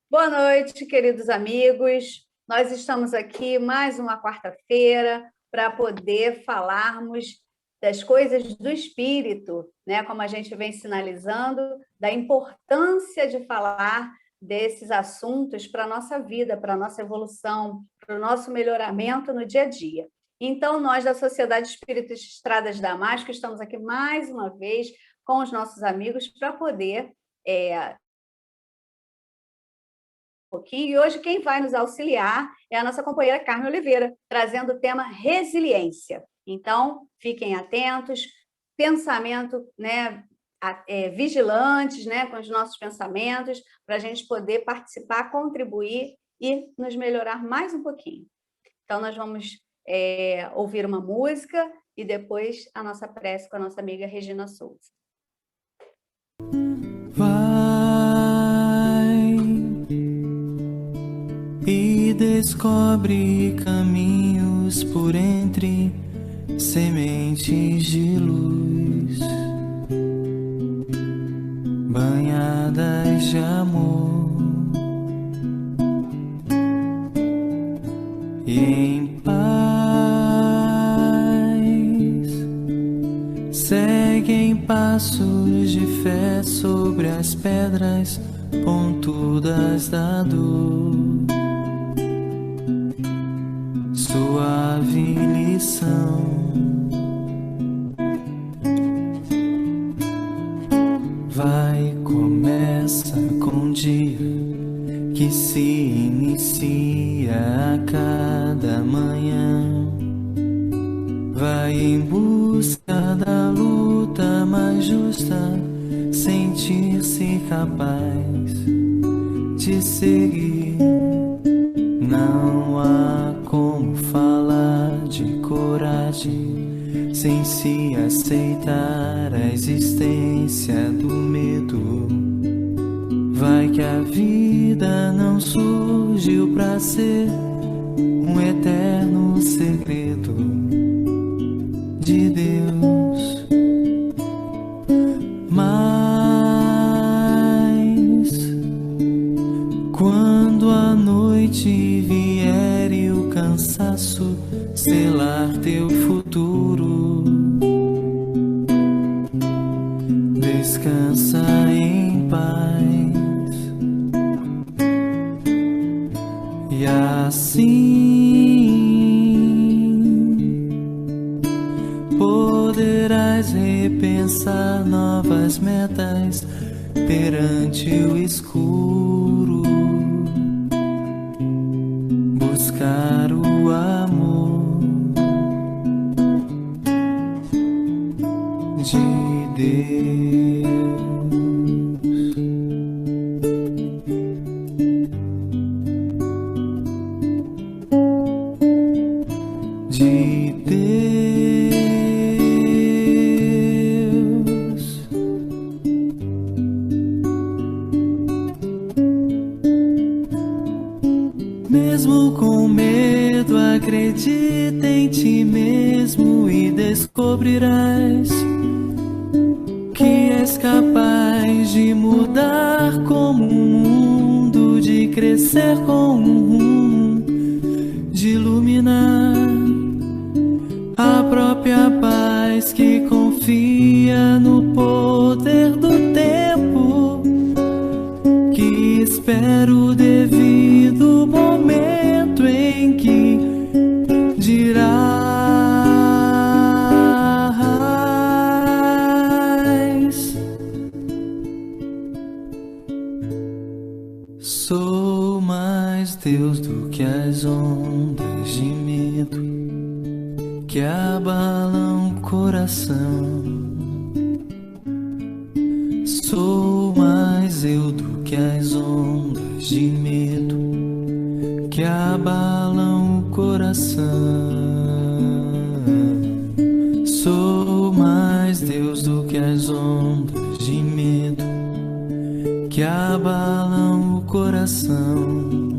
Boa noite, queridos amigos. Nós estamos aqui mais uma quarta-feira para poder falarmos das coisas do espírito, né? Como a gente vem sinalizando, da importância de falar desses assuntos para a nossa vida, para a nossa evolução, para o nosso melhoramento no dia a dia. Então, nós da Sociedade Espírita Estradas da Damasco estamos aqui mais uma vez com os nossos amigos para poder pouquinho. E hoje quem vai nos auxiliar é a nossa companheira Carmen Oliveira, trazendo o tema resiliência. Então, fiquem atentos, pensamento, né, vigilantes, né, com os nossos pensamentos, para a gente poder participar, contribuir e nos melhorar mais um pouquinho. Então, nós vamos ouvir uma música e depois a nossa prece com a nossa amiga Regina Souza. E descobre caminhos por entre sementes de luz, banhadas de amor, e em paz seguem passos de fé sobre as pedras pontudas da dor. Suave lição, começa com o dia que se inicia a cada manhã. Vai em busca da luta mais justa, sentir-se capaz de seguir. Não há como falar de coragem sem se aceitar a existência do medo. Vai que a vida não surgiu pra ser um eterno segredo de Deus. Mas quando a noite vier e o cansaço selar teu futuro, descansa em paz. E assim poderás repensar novas metas perante o escuro, buscar o amor de Deus. De Deus. Mesmo com medo, acredita em ti mesmo e descobrirás que és capaz de mudar como um mundo, de crescer com um rumo, de iluminar a própria paz que confia no poder do tempo, que espera o devido momento em que dirás: sou mais Deus do que as ondas de medo que abalam o coração. Sou mais eu do que as ondas de medo que abalam o coração. Sou mais Deus do que as ondas de medo que abalam o coração.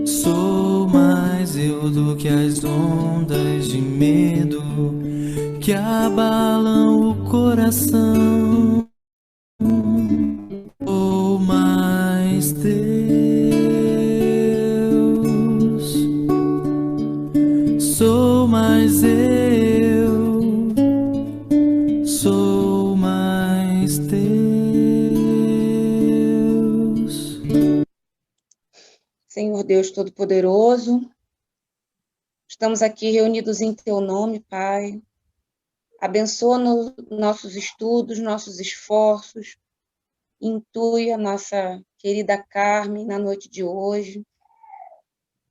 Sou mais eu do que as ondas de medo que abalam o coração. Sou mais mais eu, sou mais Deus. Senhor Deus Todo-Poderoso, estamos aqui reunidos em Teu nome, Pai. Abençoa nossos estudos, nossos esforços. Intui a nossa querida Carmen na noite de hoje,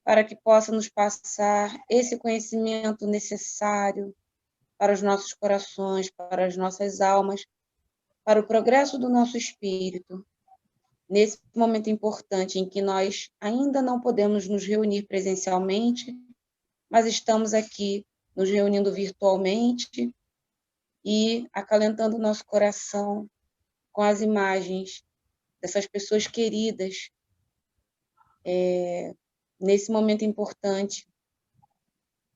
para que possa nos passar esse conhecimento necessário para os nossos corações, para as nossas almas, para o progresso do nosso espírito. Nesse momento importante em que nós ainda não podemos nos reunir presencialmente, mas estamos aqui nos reunindo virtualmente e acalentando o nosso coração com as imagens dessas pessoas queridas, nesse momento importante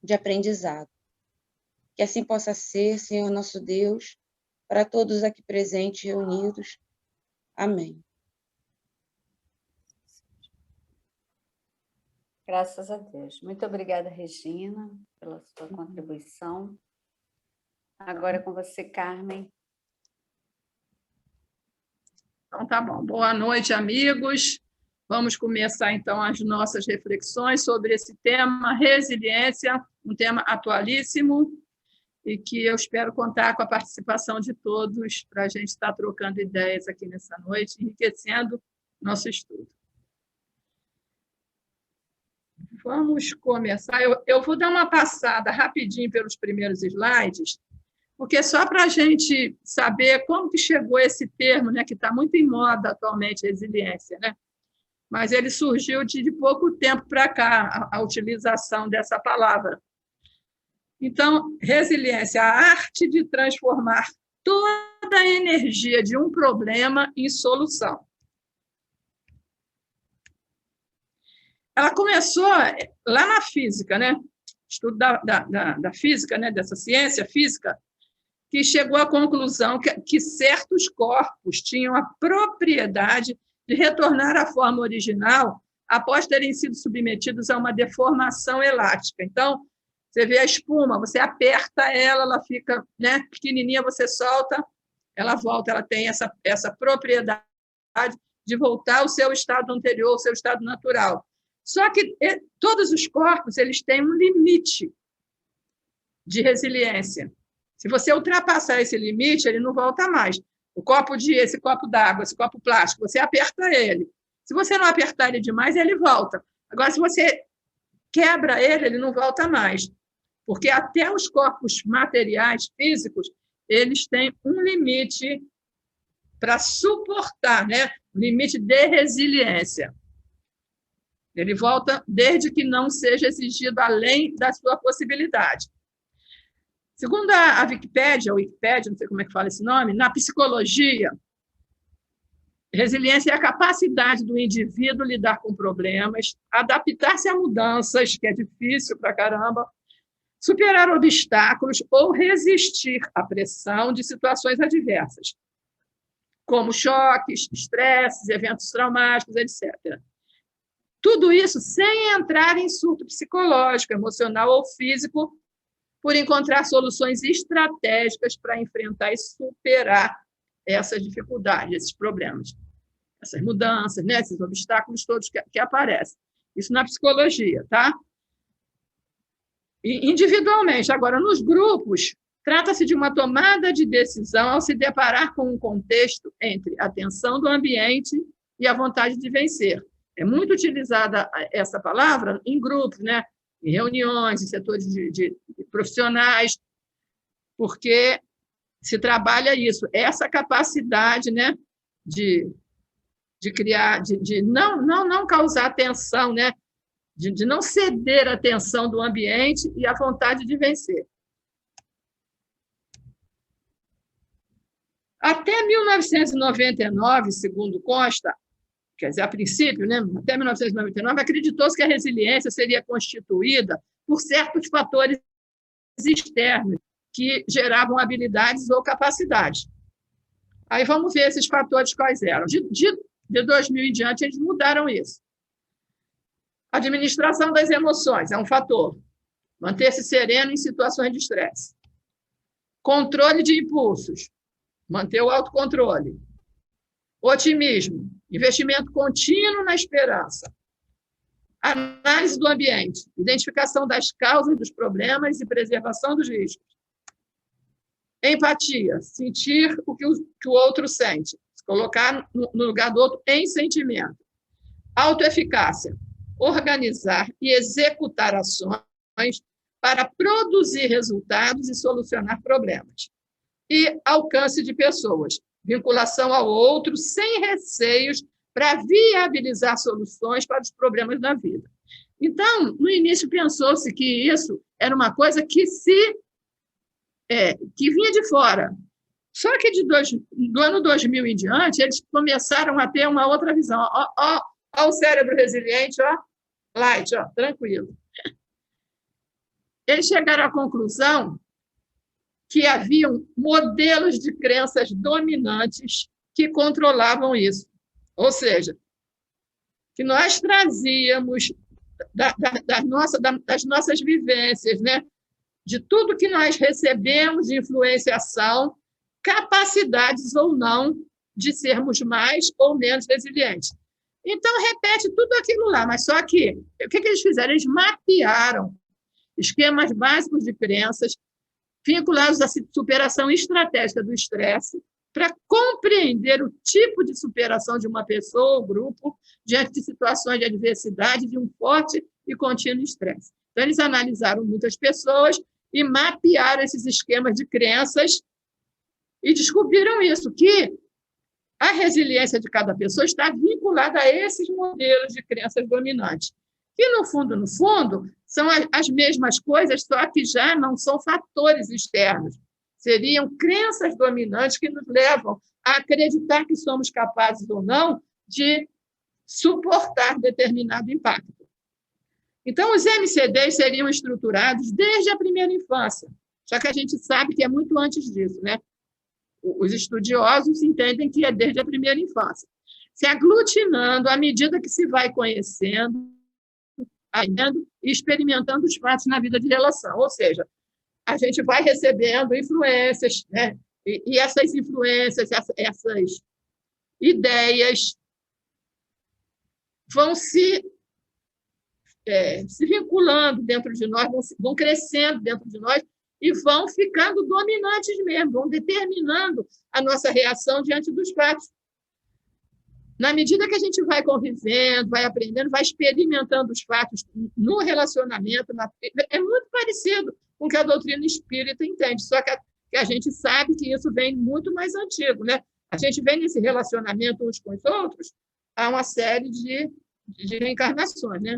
de aprendizado. Que assim possa ser, Senhor nosso Deus, para todos aqui presentes, reunidos. Amém. Graças a Deus. Muito obrigada, Regina, pela sua contribuição. Agora é com você, Carmen. Então, tá bom. Boa noite, amigos. Vamos começar, então, as nossas reflexões sobre esse tema, resiliência, um tema atualíssimo, e que eu espero contar com a participação de todos para a gente estar trocando ideias aqui nessa noite, enriquecendo nosso estudo. Vamos começar. Eu vou dar uma passada rapidinho pelos primeiros slides, porque só para a gente saber como que chegou esse termo, né, que está muito em moda atualmente, resiliência, né? Mas ele surgiu de pouco tempo para cá, a utilização dessa palavra. Então, resiliência, a arte de transformar toda a energia de um problema em solução. Ela começou lá na física, né? Estudo da física, né? Dessa ciência física, que chegou à conclusão que certos corpos tinham a propriedade de retornar à forma original após terem sido submetidos a uma deformação elástica. Então, você vê a espuma, você aperta ela, ela fica, né, pequenininha, você solta, ela volta, ela tem essa propriedade de voltar ao seu estado anterior, ao seu estado natural. Só que todos os corpos eles têm um limite de resiliência. Se você ultrapassar esse limite, ele não volta mais. Esse copo d'água, esse copo plástico, você aperta ele. Se você não apertar ele demais, ele volta. Agora, se você quebra ele, ele não volta mais. Porque até os corpos materiais, físicos, eles têm um limite para suportar, né? Um limite de resiliência. Ele volta desde que não seja exigido além da sua possibilidade. Segundo a Wikipédia, não sei como é que fala esse nome, na psicologia, resiliência é a capacidade do indivíduo lidar com problemas, adaptar-se a mudanças, que é difícil pra caramba, superar obstáculos ou resistir à pressão de situações adversas, como choques, estresses, eventos traumáticos, etc. Tudo isso sem entrar em surto psicológico, emocional ou físico, por encontrar soluções estratégicas para enfrentar e superar essas dificuldades, esses problemas, essas mudanças, né, esses obstáculos todos que aparecem. Isso na psicologia, tá? E individualmente, agora, nos grupos, trata-se de uma tomada de decisão ao se deparar com um contexto entre a tensão do ambiente e a vontade de vencer. É muito utilizada essa palavra em grupos, né? Em reuniões, em setores de profissionais, porque se trabalha isso, essa capacidade, né, de criar, de não causar tensão, né, de não ceder à tensão do ambiente e à vontade de vencer. Até 1999, segundo consta, quer dizer, a princípio, né, até 1999, acreditou-se que a resiliência seria constituída por certos fatores externos que geravam habilidades ou capacidades. Aí vamos ver esses fatores quais eram. De 2000 em diante, eles mudaram isso. A administração das emoções é um fator. manter-se sereno em situações de estresse. Controle de impulsos, manter o autocontrole. Otimismo, investimento contínuo na esperança. Análise do ambiente, identificação das causas dos problemas e preservação dos riscos. Empatia, sentir o que o outro sente, se colocar no lugar do outro em sentimento. Autoeficácia, organizar e executar ações para produzir resultados e solucionar problemas. E alcance de pessoas, vinculação ao outro sem receios para viabilizar soluções para os problemas da vida. Então, no início pensou-se que isso era uma coisa que vinha de fora. Só que do ano 2000 em diante, eles começaram a ter uma outra visão. Ó, o cérebro resiliente, ó, light, ó, tranquilo. Eles chegaram à conclusão que haviam modelos de crenças dominantes que controlavam isso. Ou seja, que nós trazíamos das nossas vivências, né? De tudo que nós recebemos de influenciação, capacidades ou não de sermos mais ou menos resilientes. Então, repete tudo aquilo lá, mas só que, o que eles fizeram? Eles mapearam esquemas básicos de crenças vinculados à superação estratégica do estresse, para compreender o tipo de superação de uma pessoa ou grupo diante de situações de adversidade, de um forte e contínuo estresse. Então, eles analisaram muitas pessoas e mapearam esses esquemas de crenças e descobriram isso, que a resiliência de cada pessoa está vinculada a esses modelos de crenças dominantes, que, no fundo, são as mesmas coisas, só que já não são fatores externos. Seriam crenças dominantes que nos levam a acreditar que somos capazes ou não de suportar determinado impacto. Então, os MCDs seriam estruturados desde a primeira infância, já que a gente sabe que é muito antes disso, né? Os estudiosos entendem que é desde a primeira infância, se aglutinando à medida que se vai conhecendo, aprendendo e experimentando os fatos na vida de relação. Ou seja, a gente vai recebendo influências, né? E essas influências, essas ideias vão se vinculando dentro de nós, vão crescendo dentro de nós e vão ficando dominantes mesmo, vão determinando a nossa reação diante dos fatos. Na medida que a gente vai convivendo, vai aprendendo, vai experimentando os fatos no relacionamento, é muito parecido com o que a doutrina espírita entende, só que a gente sabe que isso vem muito mais antigo, né? A gente vem nesse relacionamento uns com os outros há uma série de reencarnações, né?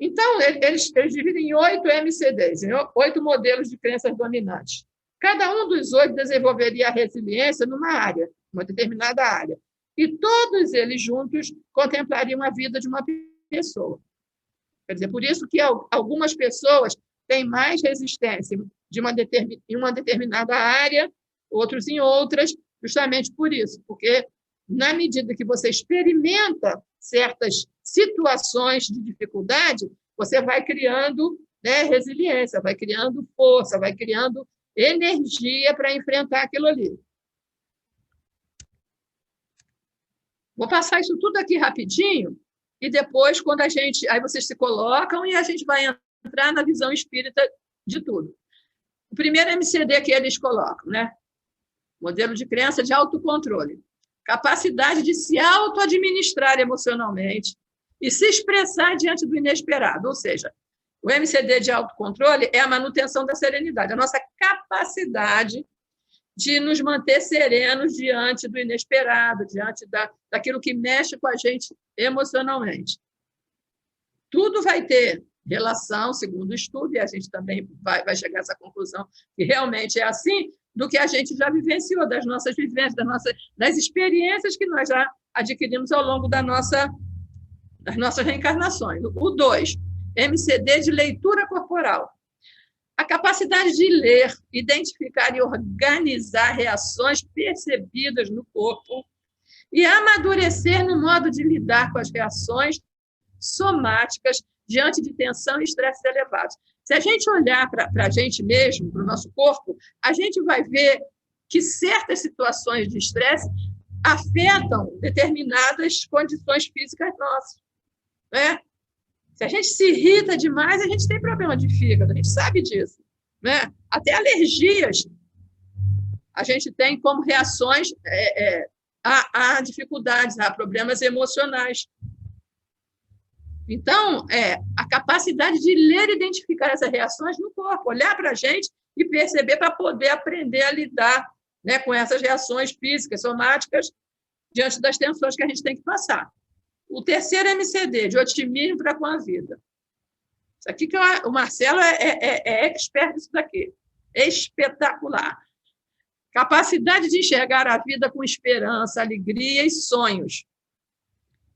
Então, eles dividem em 8 MCDs, em 8 modelos de crenças dominantes. Cada um dos 8 desenvolveria a resiliência numa área, uma determinada área. E todos eles juntos contemplariam a vida de uma pessoa. Quer dizer, por isso que algumas pessoas têm mais resistência em uma determinada área, outros em outras, justamente por isso, porque na medida que você experimenta certas situações de dificuldade, você vai criando, né, resiliência, vai criando força, vai criando energia para enfrentar aquilo ali. Vou passar isso tudo aqui rapidinho e depois, quando aí vocês se colocam e a gente vai entrar na visão espírita de tudo. O primeiro MCD que eles colocam, né? Modelo de crença de autocontrole. Capacidade de se auto-administrar emocionalmente e se expressar diante do inesperado. Ou seja, o MCD de autocontrole é a manutenção da serenidade, a nossa capacidade de nos manter serenos diante do inesperado, diante daquilo que mexe com a gente emocionalmente. Tudo vai ter relação, segundo o estudo, e a gente também vai chegar a essa conclusão, que realmente é assim, do que a gente já vivenciou, das nossas vivências, das experiências que nós já adquirimos ao longo das nossas reencarnações. O 2, MCD de leitura corporal. A capacidade de ler, identificar e organizar reações percebidas no corpo e amadurecer no modo de lidar com as reações somáticas diante de tensão e estresse elevados. Se a gente olhar para a gente mesmo, para o nosso corpo, a gente vai ver que certas situações de estresse afetam determinadas condições físicas nossas, né? Se a gente se irrita demais, a gente tem problema de fígado, a gente sabe disso, né? Até alergias a gente tem como reações a dificuldades, a problemas emocionais. Então, a capacidade de ler e identificar essas reações no corpo, olhar para a gente e perceber para poder aprender a lidar, né, com essas reações físicas, somáticas, diante das tensões que a gente tem que passar. O terceiro MCD, de otimismo para com a vida. Isso aqui que o Marcelo é expert nisso daqui. Espetacular. Capacidade de enxergar a vida com esperança, alegria e sonhos.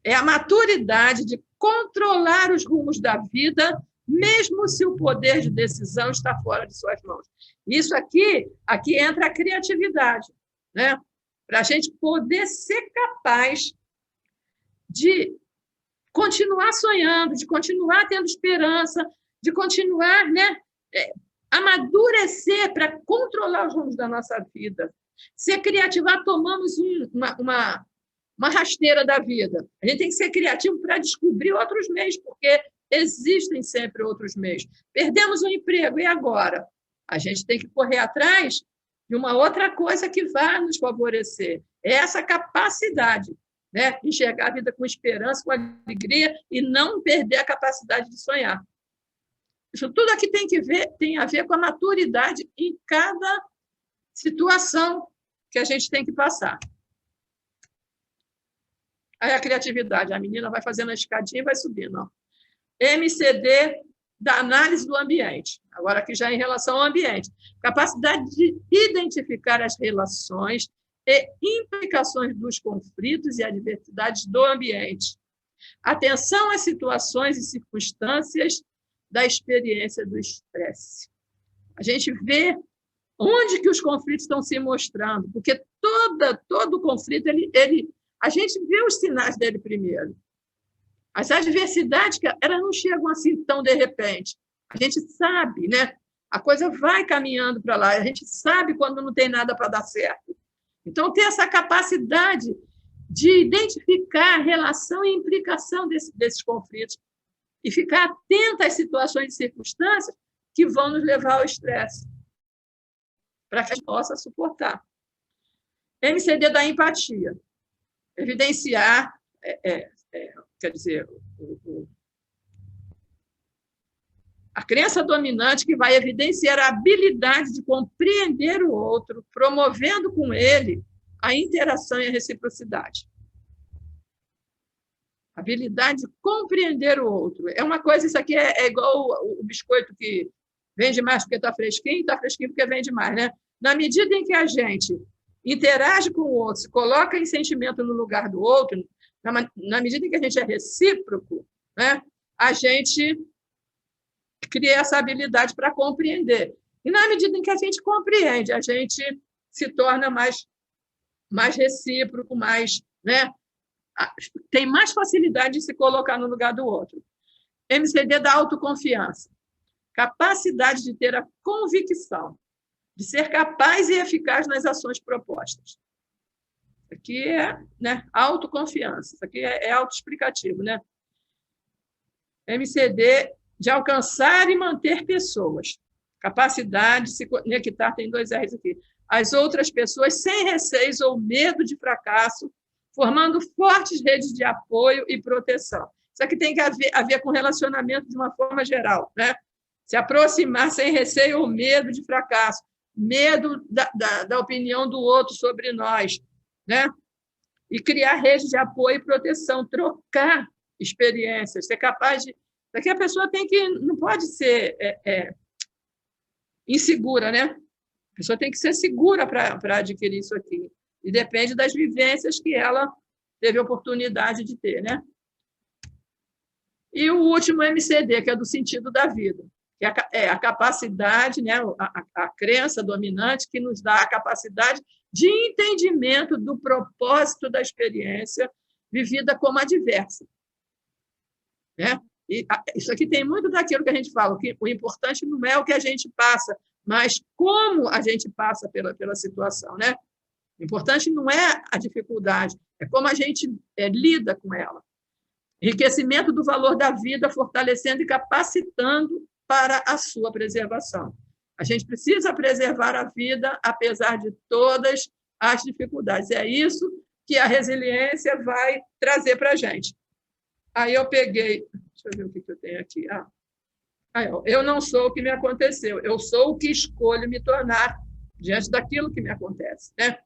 É a maturidade de controlar os rumos da vida, mesmo se o poder de decisão está fora de suas mãos. Isso aqui entra a criatividade, né? Para a gente poder ser capaz de continuar sonhando, de continuar tendo esperança, de continuar, né, amadurecer para controlar os rumos da nossa vida. Ser criativa, tomamos uma rasteira da vida. A gente tem que ser criativo para descobrir outros meios, porque existem sempre outros meios. Perdemos o emprego, e agora? A gente tem que correr atrás de uma outra coisa que vai nos favorecer. É essa capacidade, né? Enxergar a vida com esperança, com alegria e não perder a capacidade de sonhar. Isso tudo aqui tem a ver com a maturidade em cada situação que a gente tem que passar. Aí a criatividade, a menina vai fazendo a escadinha e vai subindo. Ó. MCD da análise do ambiente. Agora aqui já em relação ao ambiente. Capacidade de identificar as relações e implicações dos conflitos e adversidades do ambiente. Atenção às situações e circunstâncias da experiência do estresse. A gente vê onde que os conflitos estão se mostrando, porque todo conflito, a gente vê os sinais dele primeiro. As adversidades, elas não chegam assim tão de repente. A gente sabe, né? A coisa vai caminhando para lá, a gente sabe quando não tem nada para dar certo. Então, ter essa capacidade de identificar a relação e implicação desses conflitos e ficar atenta às situações e circunstâncias que vão nos levar ao estresse, para que a gente possa suportar. MCD da empatia. Evidenciar, quer dizer, a crença dominante que vai evidenciar a habilidade de compreender o outro, promovendo com ele a interação e a reciprocidade. A habilidade de compreender o outro. É uma coisa, isso aqui é igual o biscoito que vende mais porque está fresquinho porque vende mais, né? Na medida em que a gente interage com o outro, se coloca em sentimento no lugar do outro, na medida em que a gente é recíproco, né, a gente cria essa habilidade para compreender. E na medida em que a gente compreende, a gente se torna mais recíproco, mais, né, tem mais facilidade de se colocar no lugar do outro. MCD da autoconfiança. Capacidade de ter a convicção, de ser capaz e eficaz nas ações propostas. Isso aqui é, né, autoconfiança, isso aqui é autoexplicativo, né? MCD de alcançar e manter pessoas. Capacidade de se conectar, tem 2 R's aqui. As outras pessoas sem receios ou medo de fracasso, formando fortes redes de apoio e proteção. Isso aqui tem que a ver com relacionamento de uma forma geral, né? Se aproximar sem receio ou medo de fracasso, medo da opinião do outro sobre nós, né? E criar redes de apoio e proteção, trocar experiências, ser capaz de... Daqui a pessoa não pode ser insegura, né? A pessoa tem que ser segura para adquirir isso aqui. E depende das vivências que ela teve oportunidade de ter, né? E o último MCD, que é do sentido da vida, que é a capacidade, né, a crença dominante que nos dá a capacidade de entendimento do propósito da experiência vivida como adversa, né? E isso aqui tem muito daquilo que a gente fala, que o importante não é o que a gente passa, mas como a gente passa pela situação, né? O importante não é a dificuldade, é como a gente lida com ela. Enriquecimento do valor da vida, fortalecendo e capacitando para a sua preservação. A gente precisa preservar a vida, apesar de todas as dificuldades. É isso que a resiliência vai trazer para a gente. Aí eu peguei... Deixa eu ver o que eu tenho aqui. Eu não sou o que me aconteceu, eu sou o que escolho me tornar diante daquilo que me acontece, né?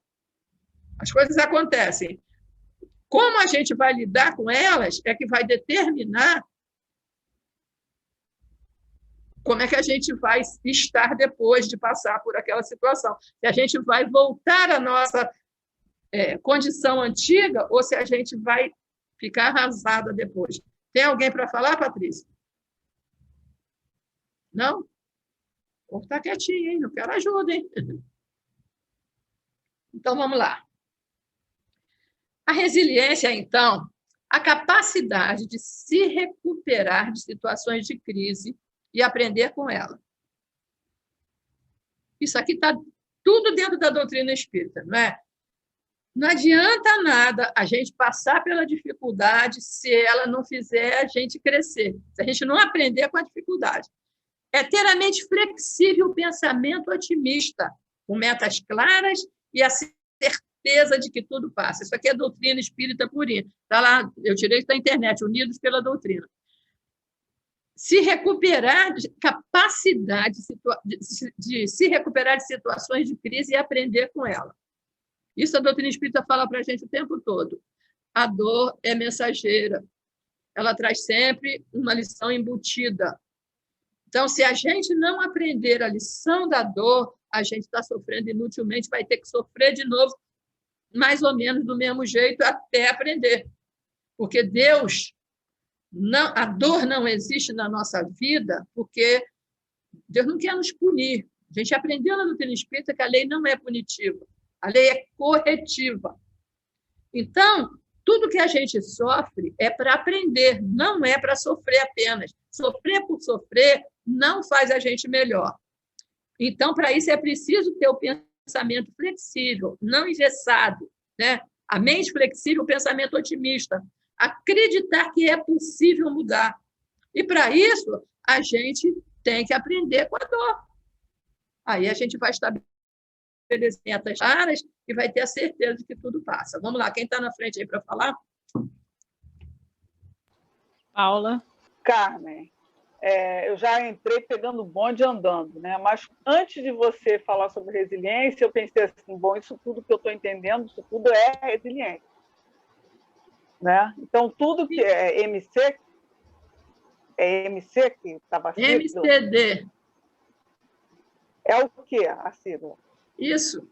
As coisas acontecem. Como a gente vai lidar com elas é que vai determinar como é que a gente vai estar depois de passar por aquela situação. Se a gente vai voltar à nossa condição antiga ou se a gente vai ficar arrasada depois. Tem alguém para falar, Patrícia? Não? Vou estar quietinho, hein? Não quero ajuda, hein? Então, vamos lá. A resiliência, então, a capacidade de se recuperar de situações de crise e aprender com ela. Isso aqui está tudo dentro da doutrina espírita, não é? Não adianta nada a gente passar pela dificuldade se ela não fizer a gente crescer, se a gente não aprender com a dificuldade. É ter a mente flexível, o pensamento otimista, com metas claras e a certeza de que tudo passa. Isso aqui é doutrina espírita purinha. Está lá, eu tirei da internet, Unidos pela Doutrina. Se recuperar de capacidade de se recuperar de situações de crise e aprender com ela. Isso a doutrina espírita fala para a gente o tempo todo. A dor é mensageira. Ela traz sempre uma lição embutida. Então, se a gente não aprender a lição da dor, a gente está sofrendo inutilmente, vai ter que sofrer de novo, mais ou menos do mesmo jeito, até aprender. Porque Deus, a dor não existe na nossa vida, porque Deus não quer nos punir. A gente aprendeu na doutrina espírita que a lei não é punitiva, a lei é corretiva. Então, tudo que a gente sofre é para aprender, não é para sofrer apenas. Sofrer por sofrer não faz a gente melhor. Então, para isso é preciso ter o pensamento flexível, não engessado, né? A mente flexível, o pensamento otimista. Acreditar que é possível mudar. E, para isso, a gente tem que aprender com a dor. Aí a gente vai estabelecer metas claras e vai ter a certeza de que tudo passa. Vamos lá, quem está na frente aí para falar? Paula. Carmen, eu já entrei pegando o bonde andando, né? Mas antes de você falar sobre resiliência, eu pensei assim, bom, isso tudo que eu estou entendendo, isso tudo é resiliência. Né? Então, tudo que é MC que estava escrito? MCD. É o quê, a sigla? Isso.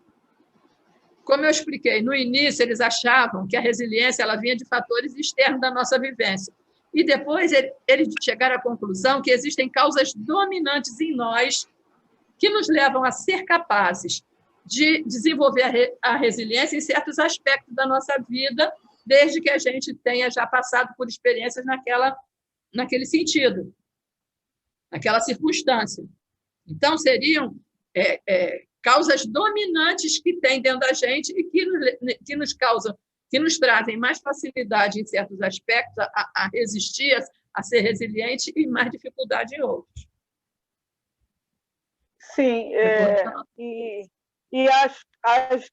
Como eu expliquei, no início eles achavam que a resiliência ela vinha de fatores externos da nossa vivência. E depois eles chegaram à conclusão que existem causas dominantes em nós que nos levam a ser capazes de desenvolver a resiliência em certos aspectos da nossa vida, desde que a gente tenha já passado por experiências naquele sentido, naquela circunstância. Então, seriam causas dominantes que tem dentro da gente e que nos causam, que nos trazem mais facilidade em certos aspectos a resistir, a ser resiliente e mais dificuldade em outros. Sim,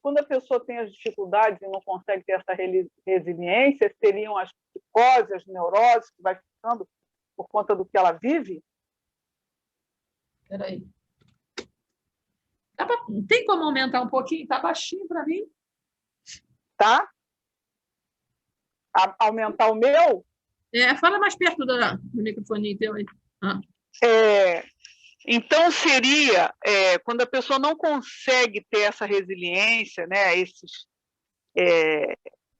quando a pessoa tem as dificuldades e não consegue ter essa resiliência, seriam as psicoses, as neuroses que vai ficando por conta do que ela vive? Espera aí. Não tem como aumentar um pouquinho? Está baixinho para mim. Tá? Aumentar o meu? Fala mais perto do microfone teu aí. Então, seria quando a pessoa não consegue ter essa resiliência, né,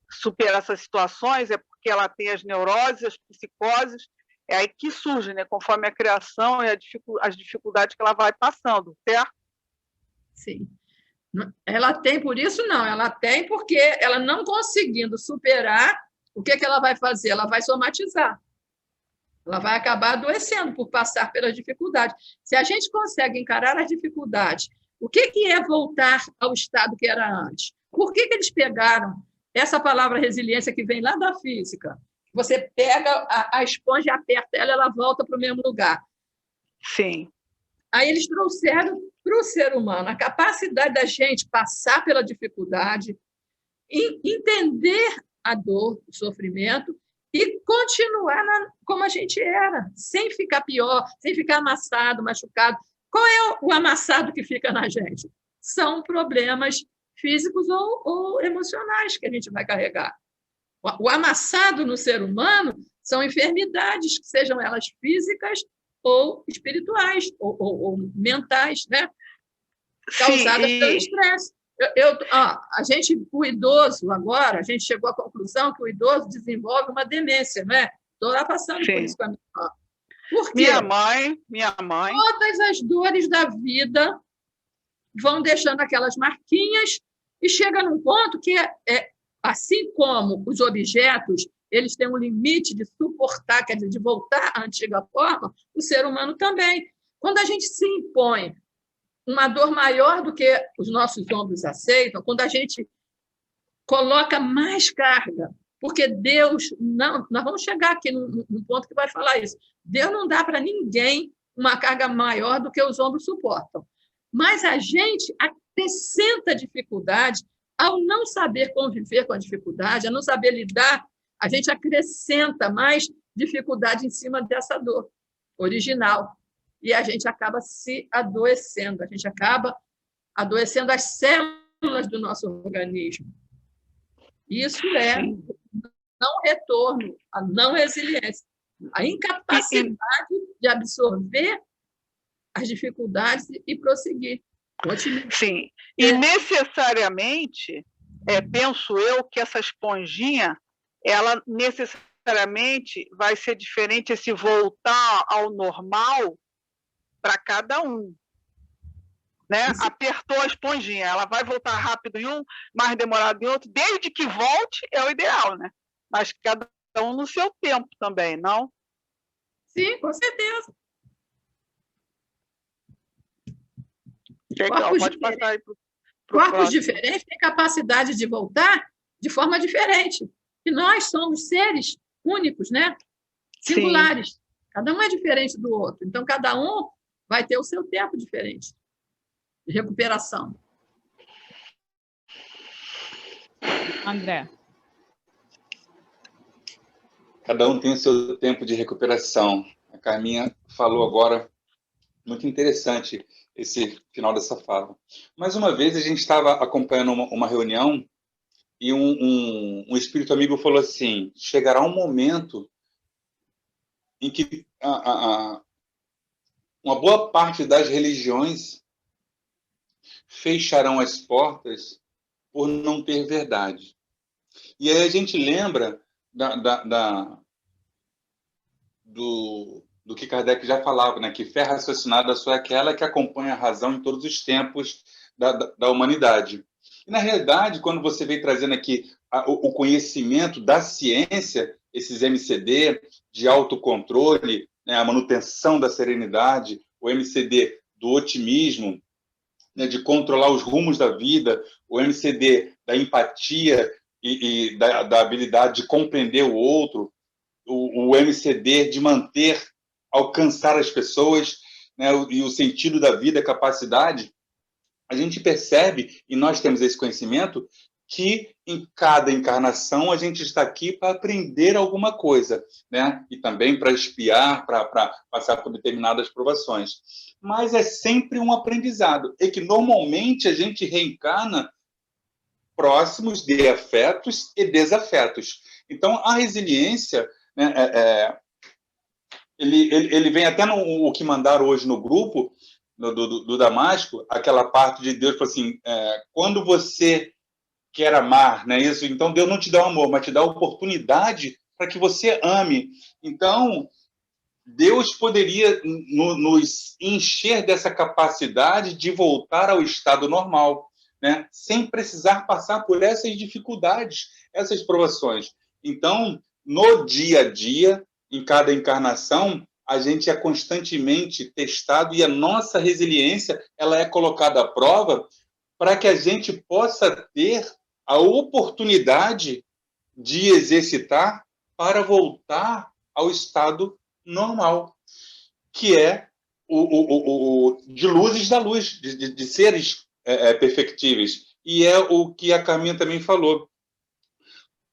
superar essas situações, é porque ela tem as neuroses, as psicoses, é aí que surge, né, conforme a criação e as dificuldades que ela vai passando, certo? Sim. Ela tem por isso, não. Ela tem porque ela não conseguindo superar, o que ela vai fazer? Ela vai somatizar. Ela vai acabar adoecendo por passar pelas dificuldades. Se a gente consegue encarar as dificuldades, o que é voltar ao estado que era antes? Por que eles pegaram essa palavra resiliência que vem lá da física? Você pega a esponja e aperta ela volta para o mesmo lugar. Sim. Aí eles trouxeram para o ser humano a capacidade da gente passar pela dificuldade, entender a dor, o sofrimento e continuar como a gente era, sem ficar pior, sem ficar amassado, machucado. Qual é o amassado que fica na gente? São problemas físicos ou emocionais que a gente vai carregar. O amassado no ser humano são enfermidades, sejam elas físicas ou espirituais, ou mentais, né? Causadas pelo estresse. O idoso, agora, a gente chegou à conclusão que o idoso desenvolve uma demência, não é? Estou lá passando por isso com a minha mãe. Por quê? Minha mãe. Todas as dores da vida vão deixando aquelas marquinhas e chega num ponto que assim como os objetos, eles têm um limite de suportar, quer dizer, de voltar à antiga forma, o ser humano também. Quando a gente se impõe uma dor maior do que os nossos ombros aceitam, quando a gente coloca mais carga, porque Deus não... Nós vamos chegar aqui num ponto que vai falar isso. Deus não dá para ninguém uma carga maior do que os ombros suportam. Mas a gente acrescenta dificuldade ao não saber conviver com a dificuldade, a não saber lidar, a gente acrescenta mais dificuldade em cima dessa dor original. E a gente acaba se adoecendo, a gente acaba adoecendo as células do nosso organismo. Isso é não retorno, a não resiliência, a incapacidade de absorver as dificuldades e prosseguir. Sim, e necessariamente, penso eu que essa esponjinha, ela necessariamente vai ser diferente esse voltar ao normal para cada um. Né? Apertou a esponjinha, ela vai voltar rápido em um, mais demorado em outro, desde que volte é o ideal, né? Mas cada um no seu tempo também, não? Sim, com certeza. Legal, pode passar aí para o corpos diferentes têm capacidade de voltar de forma diferente. E nós somos seres únicos, né? Singulares. Sim. Cada um é diferente do outro. Então, cada um vai ter o seu tempo diferente de recuperação. André. Cada um tem o seu tempo de recuperação. A Carminha falou agora, muito interessante esse final dessa fala. Mais uma vez, a gente estava acompanhando uma reunião e um espírito amigo falou assim, chegará um momento em que uma boa parte das religiões fecharão as portas por não ter verdade. E aí a gente lembra do que Kardec já falava, né? Que fé raciocinada só é aquela que acompanha a razão em todos os tempos da humanidade. E, na realidade, quando você vem trazendo aqui o conhecimento da ciência, esses MCD de autocontrole, né? A manutenção da serenidade, o MCD do otimismo, né? De controlar os rumos da vida, o MCD da empatia e da habilidade de compreender o outro, o MCD de alcançar as pessoas, né, e o sentido da vida, a capacidade, a gente percebe, e nós temos esse conhecimento, que em cada encarnação a gente está aqui para aprender alguma coisa, né, e também para espiar, para passar por determinadas provações. Mas é sempre um aprendizado, e que normalmente a gente reencarna próximos de afetos e desafetos. Então, a resiliência, né, ele vem até o que mandaram hoje no grupo do Damasco, aquela parte de Deus, assim, quando você quer amar, né, isso, então Deus não te dá o amor, mas te dá a oportunidade para que você ame. Então, Deus poderia nos encher dessa capacidade de voltar ao estado normal, né, sem precisar passar por essas dificuldades, essas provações. Então, no dia a dia, em cada encarnação, a gente é constantemente testado e a nossa resiliência ela é colocada à prova para que a gente possa ter a oportunidade de exercitar para voltar ao estado normal, que é de luzes da luz, de seres perfectíveis. E é o que a Carminha também falou.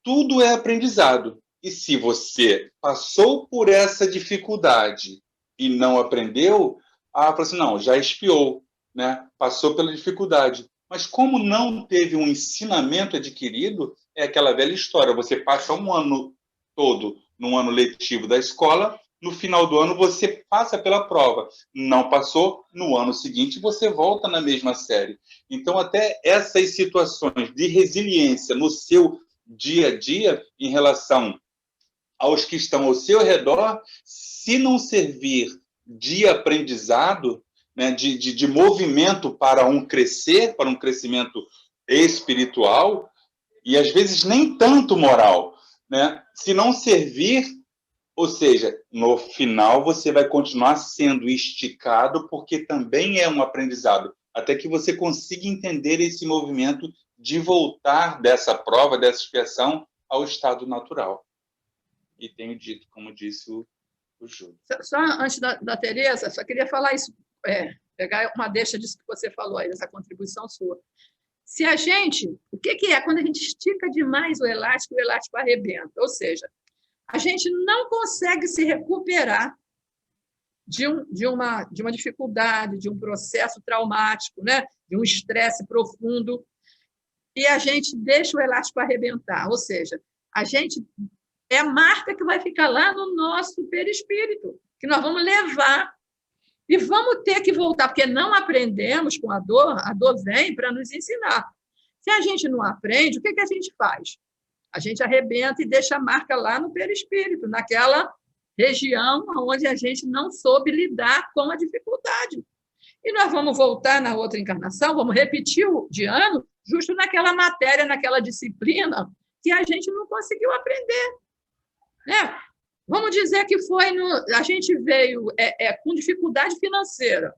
Tudo é aprendizado. E se você passou por essa dificuldade e não aprendeu, fala assim, não, já expiou, né? Passou pela dificuldade. Mas como não teve um ensinamento adquirido, é aquela velha história. Você passa um ano todo num ano letivo da escola, no final do ano você passa pela prova. Não passou, no ano seguinte você volta na mesma série. Então, até essas situações de resiliência no seu dia a dia, em relação aos que estão ao seu redor, se não servir de aprendizado, né, de movimento para um crescer, para um crescimento espiritual, e às vezes nem tanto moral, né? Se não servir, ou seja, no final você vai continuar sendo esticado, porque também é um aprendizado, até que você consiga entender esse movimento de voltar dessa prova, dessa expiação, ao estado natural. E tenho dito, como disse o Júlio. Só antes da Tereza, só queria falar isso, pegar uma deixa disso que você falou aí, dessa contribuição sua. Se a gente, o que é quando a gente estica demais o elástico arrebenta? Ou seja, a gente não consegue se recuperar de uma dificuldade, de um processo traumático, né? De um estresse profundo, e a gente deixa o elástico arrebentar. Ou seja, a gente é a marca que vai ficar lá no nosso perispírito, que nós vamos levar e vamos ter que voltar, porque não aprendemos com a dor vem para nos ensinar. Se a gente não aprende, o que a gente faz? A gente arrebenta e deixa a marca lá no perispírito, naquela região onde a gente não soube lidar com a dificuldade. E nós vamos voltar na outra encarnação, vamos repetir o de ano, justo naquela matéria, naquela disciplina que a gente não conseguiu aprender. Né? Vamos dizer que a gente veio com dificuldade financeira.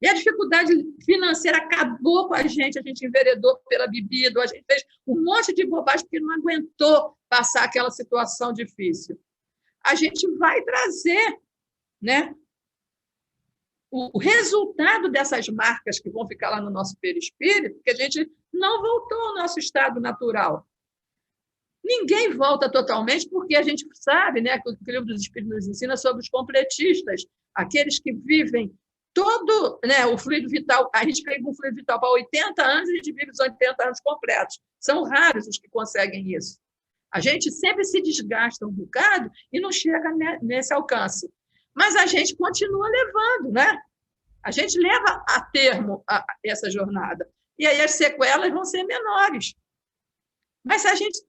E a dificuldade financeira acabou com a gente enveredou pela bebida, a gente fez um monte de bobagem porque não aguentou passar aquela situação difícil. A gente vai trazer, né, o resultado dessas marcas que vão ficar lá no nosso perispírito, porque a gente não voltou ao nosso estado natural. Ninguém volta totalmente, porque a gente sabe, né, que o Livro dos Espíritos nos ensina sobre os completistas, aqueles que vivem todo, né, o fluido vital. A gente pega um fluido vital para 80 anos e a gente vive os 80 anos completos. São raros os que conseguem isso. A gente sempre se desgasta um bocado e não chega nesse alcance. Mas a gente continua levando, né? A gente leva a termo essa jornada. E aí as sequelas vão ser menores. Mas se a gente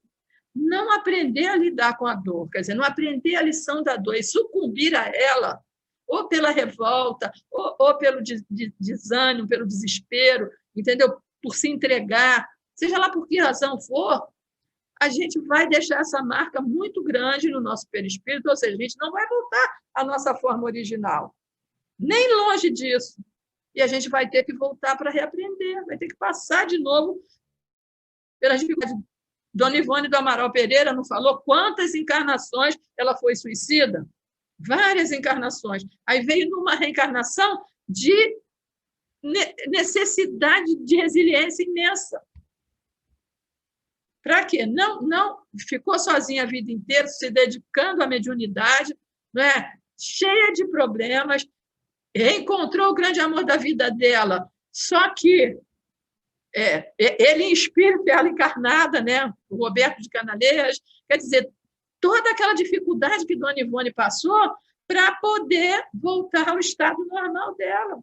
não aprender a lidar com a dor, quer dizer, não aprender a lição da dor e sucumbir a ela, ou pela revolta, ou pelo desânimo, pelo desespero, entendeu? Por se entregar, seja lá por que razão for, a gente vai deixar essa marca muito grande no nosso perispírito, ou seja, a gente não vai voltar à nossa forma original, nem longe disso. E a gente vai ter que voltar para reaprender, vai ter que passar de novo pelas dificuldades. Dona Ivone do Amaral Pereira não falou quantas encarnações ela foi suicida? Várias encarnações. Aí veio numa reencarnação de necessidade de resiliência imensa. Para quê? Não ficou sozinha a vida inteira, se dedicando à mediunidade, né? Cheia de problemas, encontrou o grande amor da vida dela, só que ele em espírito, ela encarnada, né? O Roberto de Canaleiras, quer dizer, toda aquela dificuldade que Dona Ivone passou para poder voltar ao estado normal dela,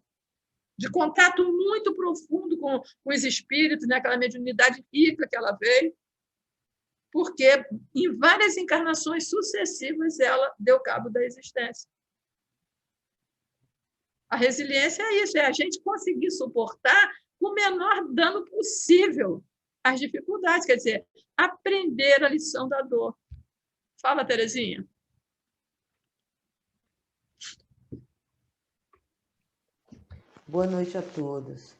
de contato muito profundo com os espíritos, né? Aquela mediunidade rica que ela veio, porque em várias encarnações sucessivas ela deu cabo da existência. A resiliência é isso, é a gente conseguir suportar com o menor dano possível as dificuldades, quer dizer, aprender a lição da dor. Fala, Terezinha. Boa noite a todos.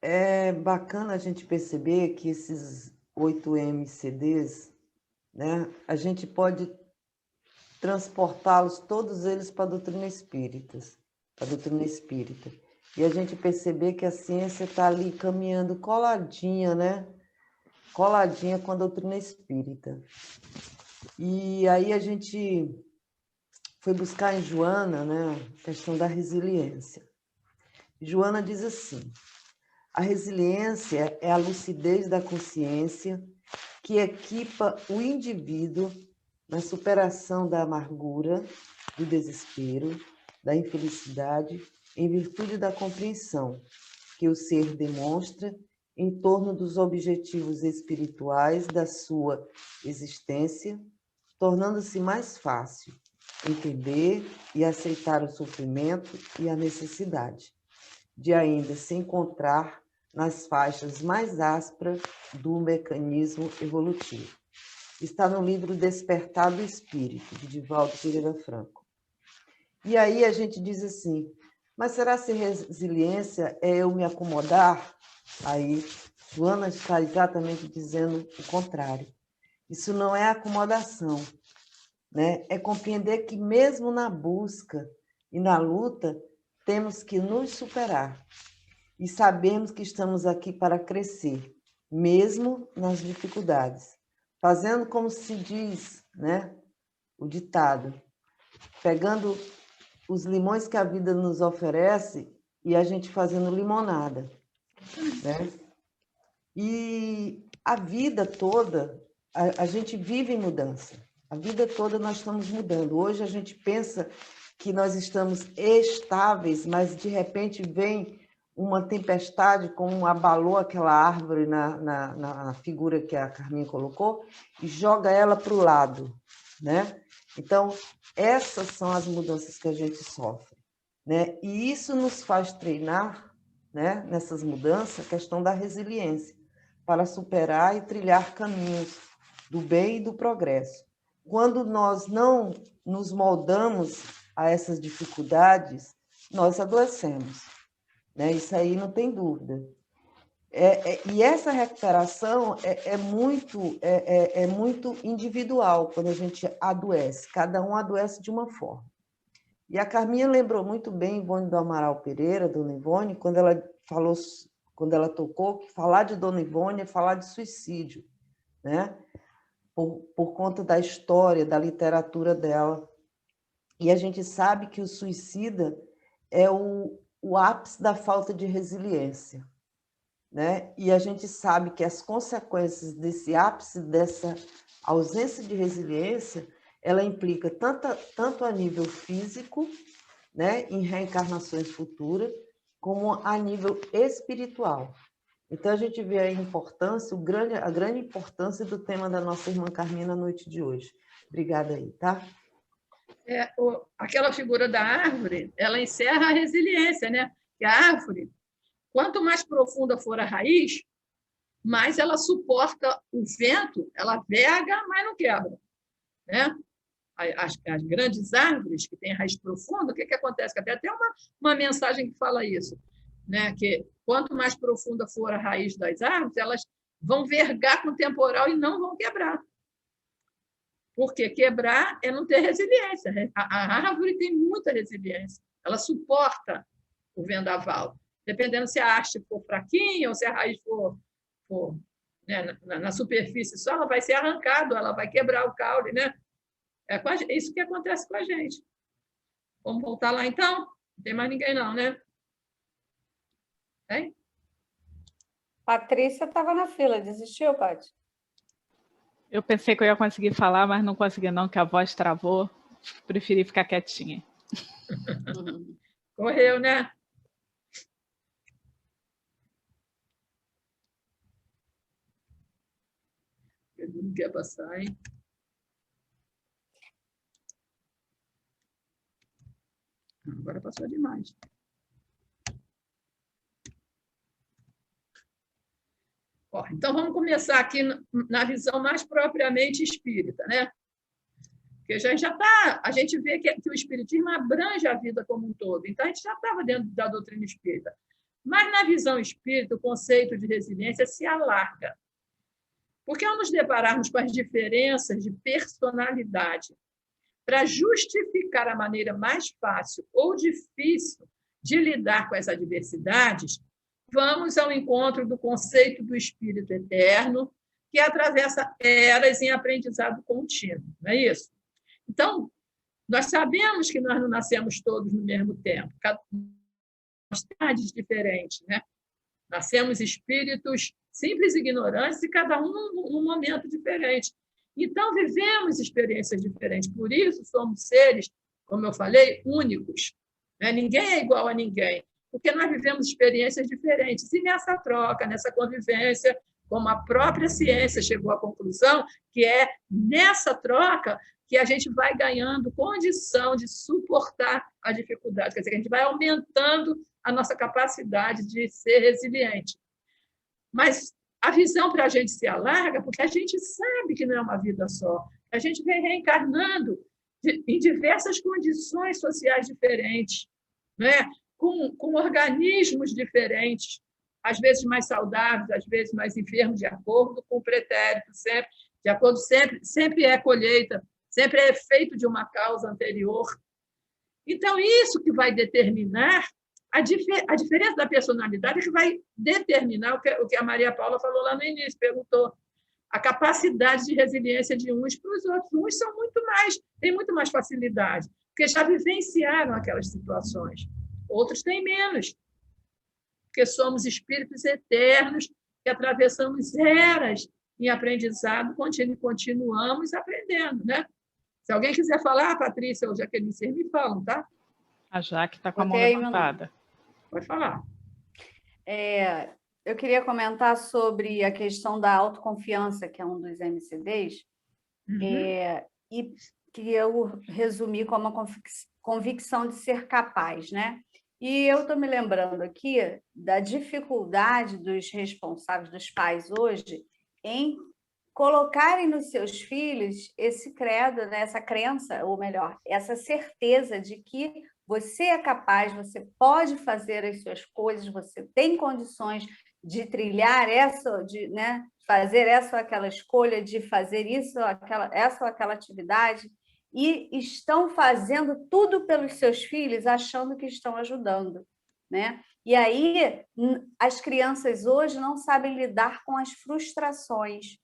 É bacana a gente perceber que esses 8 MCDs, né, a gente pode transportá-los, todos eles, para a doutrina espírita. E a gente perceber que a ciência está ali caminhando coladinha, né? Coladinha com a doutrina espírita. E aí a gente foi buscar em Joana, né, a questão da resiliência. Joana diz assim: a resiliência é a lucidez da consciência que equipa o indivíduo na superação da amargura, do desespero, da infelicidade, em virtude da compreensão que o ser demonstra em torno dos objetivos espirituais da sua existência, tornando-se mais fácil entender e aceitar o sofrimento e a necessidade de ainda se encontrar nas faixas mais ásperas do mecanismo evolutivo. Está no livro Despertar do Espírito, de Divaldo Pereira Franco. E aí a gente diz assim, mas será que resiliência é eu me acomodar? Aí Joana está exatamente dizendo o contrário. Isso não é acomodação, né? É compreender que mesmo na busca e na luta, temos que nos superar. E sabemos que estamos aqui para crescer, mesmo nas dificuldades. Fazendo como se diz, né, o ditado, pegando os limões que a vida nos oferece e a gente fazendo limonada, né? E a vida toda, a gente vive em mudança. A vida toda nós estamos mudando. Hoje a gente pensa que nós estamos estáveis, mas de repente vem uma tempestade, como abalou aquela árvore na figura que a Carminha colocou, e joga ela para o lado, né? Então, essas são as mudanças que a gente sofre, né? E isso nos faz treinar, né, nessas mudanças, a questão da resiliência, para superar e trilhar caminhos do bem e do progresso. Quando nós não nos moldamos a essas dificuldades, nós adoecemos, né? Isso aí não tem dúvida. E essa recuperação é muito individual quando a gente adoece, cada um adoece de uma forma. E a Carminha lembrou muito bem Ivone do Amaral Pereira, Dona Ivone, quando ela tocou que falar de Dona Ivone é falar de suicídio, né? Por conta da história, da literatura dela. E a gente sabe que o suicida é o ápice da falta de resiliência, né? E a gente sabe que as consequências desse ápice, dessa ausência de resiliência, ela implica tanto a nível físico, né, em reencarnações futuras, como a nível espiritual. Então, a gente vê a importância, a grande importância do tema da nossa irmã Carminha na noite de hoje. Obrigada aí, tá? Aquela figura da árvore, ela encerra a resiliência, né? Que a árvore, quanto mais profunda for a raiz, mais ela suporta o vento, ela vega, mas não quebra, né? As grandes árvores que têm raiz profunda, o que acontece? Tem até uma mensagem que fala isso, né? Que quanto mais profunda for a raiz das árvores, elas vão vergar com o temporal e não vão quebrar. Porque quebrar é não ter resiliência. A árvore tem muita resiliência, ela suporta o vendaval. Dependendo se a haste for fraquinha ou se a raiz for né, na superfície só, ela vai ser arrancada, ela vai quebrar o caule, né? É isso que acontece com a gente. Vamos voltar lá, então? Não tem mais ninguém, não, né? Hein? Patrícia estava na fila. Desistiu, Paty? Eu pensei que eu ia conseguir falar, mas não consegui não, que a voz travou. Preferi ficar quietinha. Correu, né? Ele não quer passar, hein? Agora passou demais. Então, vamos começar aqui na visão mais propriamente espírita, né? Porque a gente vê que o espiritismo abrange a vida como um todo. Então, a gente já estava dentro da doutrina espírita. Mas, na visão espírita, o conceito de resiliência se alarga. Porque, ao nos depararmos com as diferenças de personalidade, para justificar a maneira mais fácil ou difícil de lidar com as adversidades, vamos ao encontro do conceito do espírito eterno, que atravessa eras em aprendizado contínuo, não é isso? Então, nós sabemos que nós não nascemos todos no mesmo tempo, idades diferentes, né? Nascemos espíritos simples e ignorantes e cada um num momento diferente. Então, vivemos experiências diferentes, por isso somos seres, como eu falei, únicos. Né? Ninguém é igual a ninguém, porque nós vivemos experiências diferentes. E nessa troca, nessa convivência, como a própria ciência chegou à conclusão, que é nessa troca que a gente vai ganhando condição de suportar a dificuldade, quer dizer, a gente vai aumentando a nossa capacidade de ser resiliente. Mas a visão para a gente se alarga porque a gente sabe que não é uma vida só. A gente vem reencarnando em diversas condições sociais diferentes, né? com organismos diferentes, às vezes mais saudáveis, às vezes mais enfermos, de acordo com o pretérito, sempre é colheita, sempre é efeito de uma causa anterior. Então, isso que vai determinar a diferença da personalidade, que vai determinar o que a Maria Paula falou lá no início, perguntou, a capacidade de resiliência de uns para os outros. Uns são têm muito mais facilidade, porque já vivenciaram aquelas situações. Outros têm menos, porque somos espíritos eternos que atravessamos eras em aprendizado, continuamos aprendendo, né? Se alguém quiser falar, Patrícia ou Jaqueline, vocês me falam, tá? A Jaque está com a mão levantada. Pode falar. Eu queria comentar sobre a questão da autoconfiança, que é um dos MCDs, e que eu resumi como a convicção de ser capaz, né? E eu estou me lembrando aqui da dificuldade dos responsáveis, dos pais hoje, em colocarem nos seus filhos esse credo, né? Essa crença, ou melhor, essa certeza de que você é capaz, você pode fazer as suas coisas, você tem condições de trilhar né? Fazer essa ou aquela escolha, de fazer essa ou aquela atividade, e estão fazendo tudo pelos seus filhos, achando que estão ajudando, né? E aí, as crianças hoje não sabem lidar com as frustrações.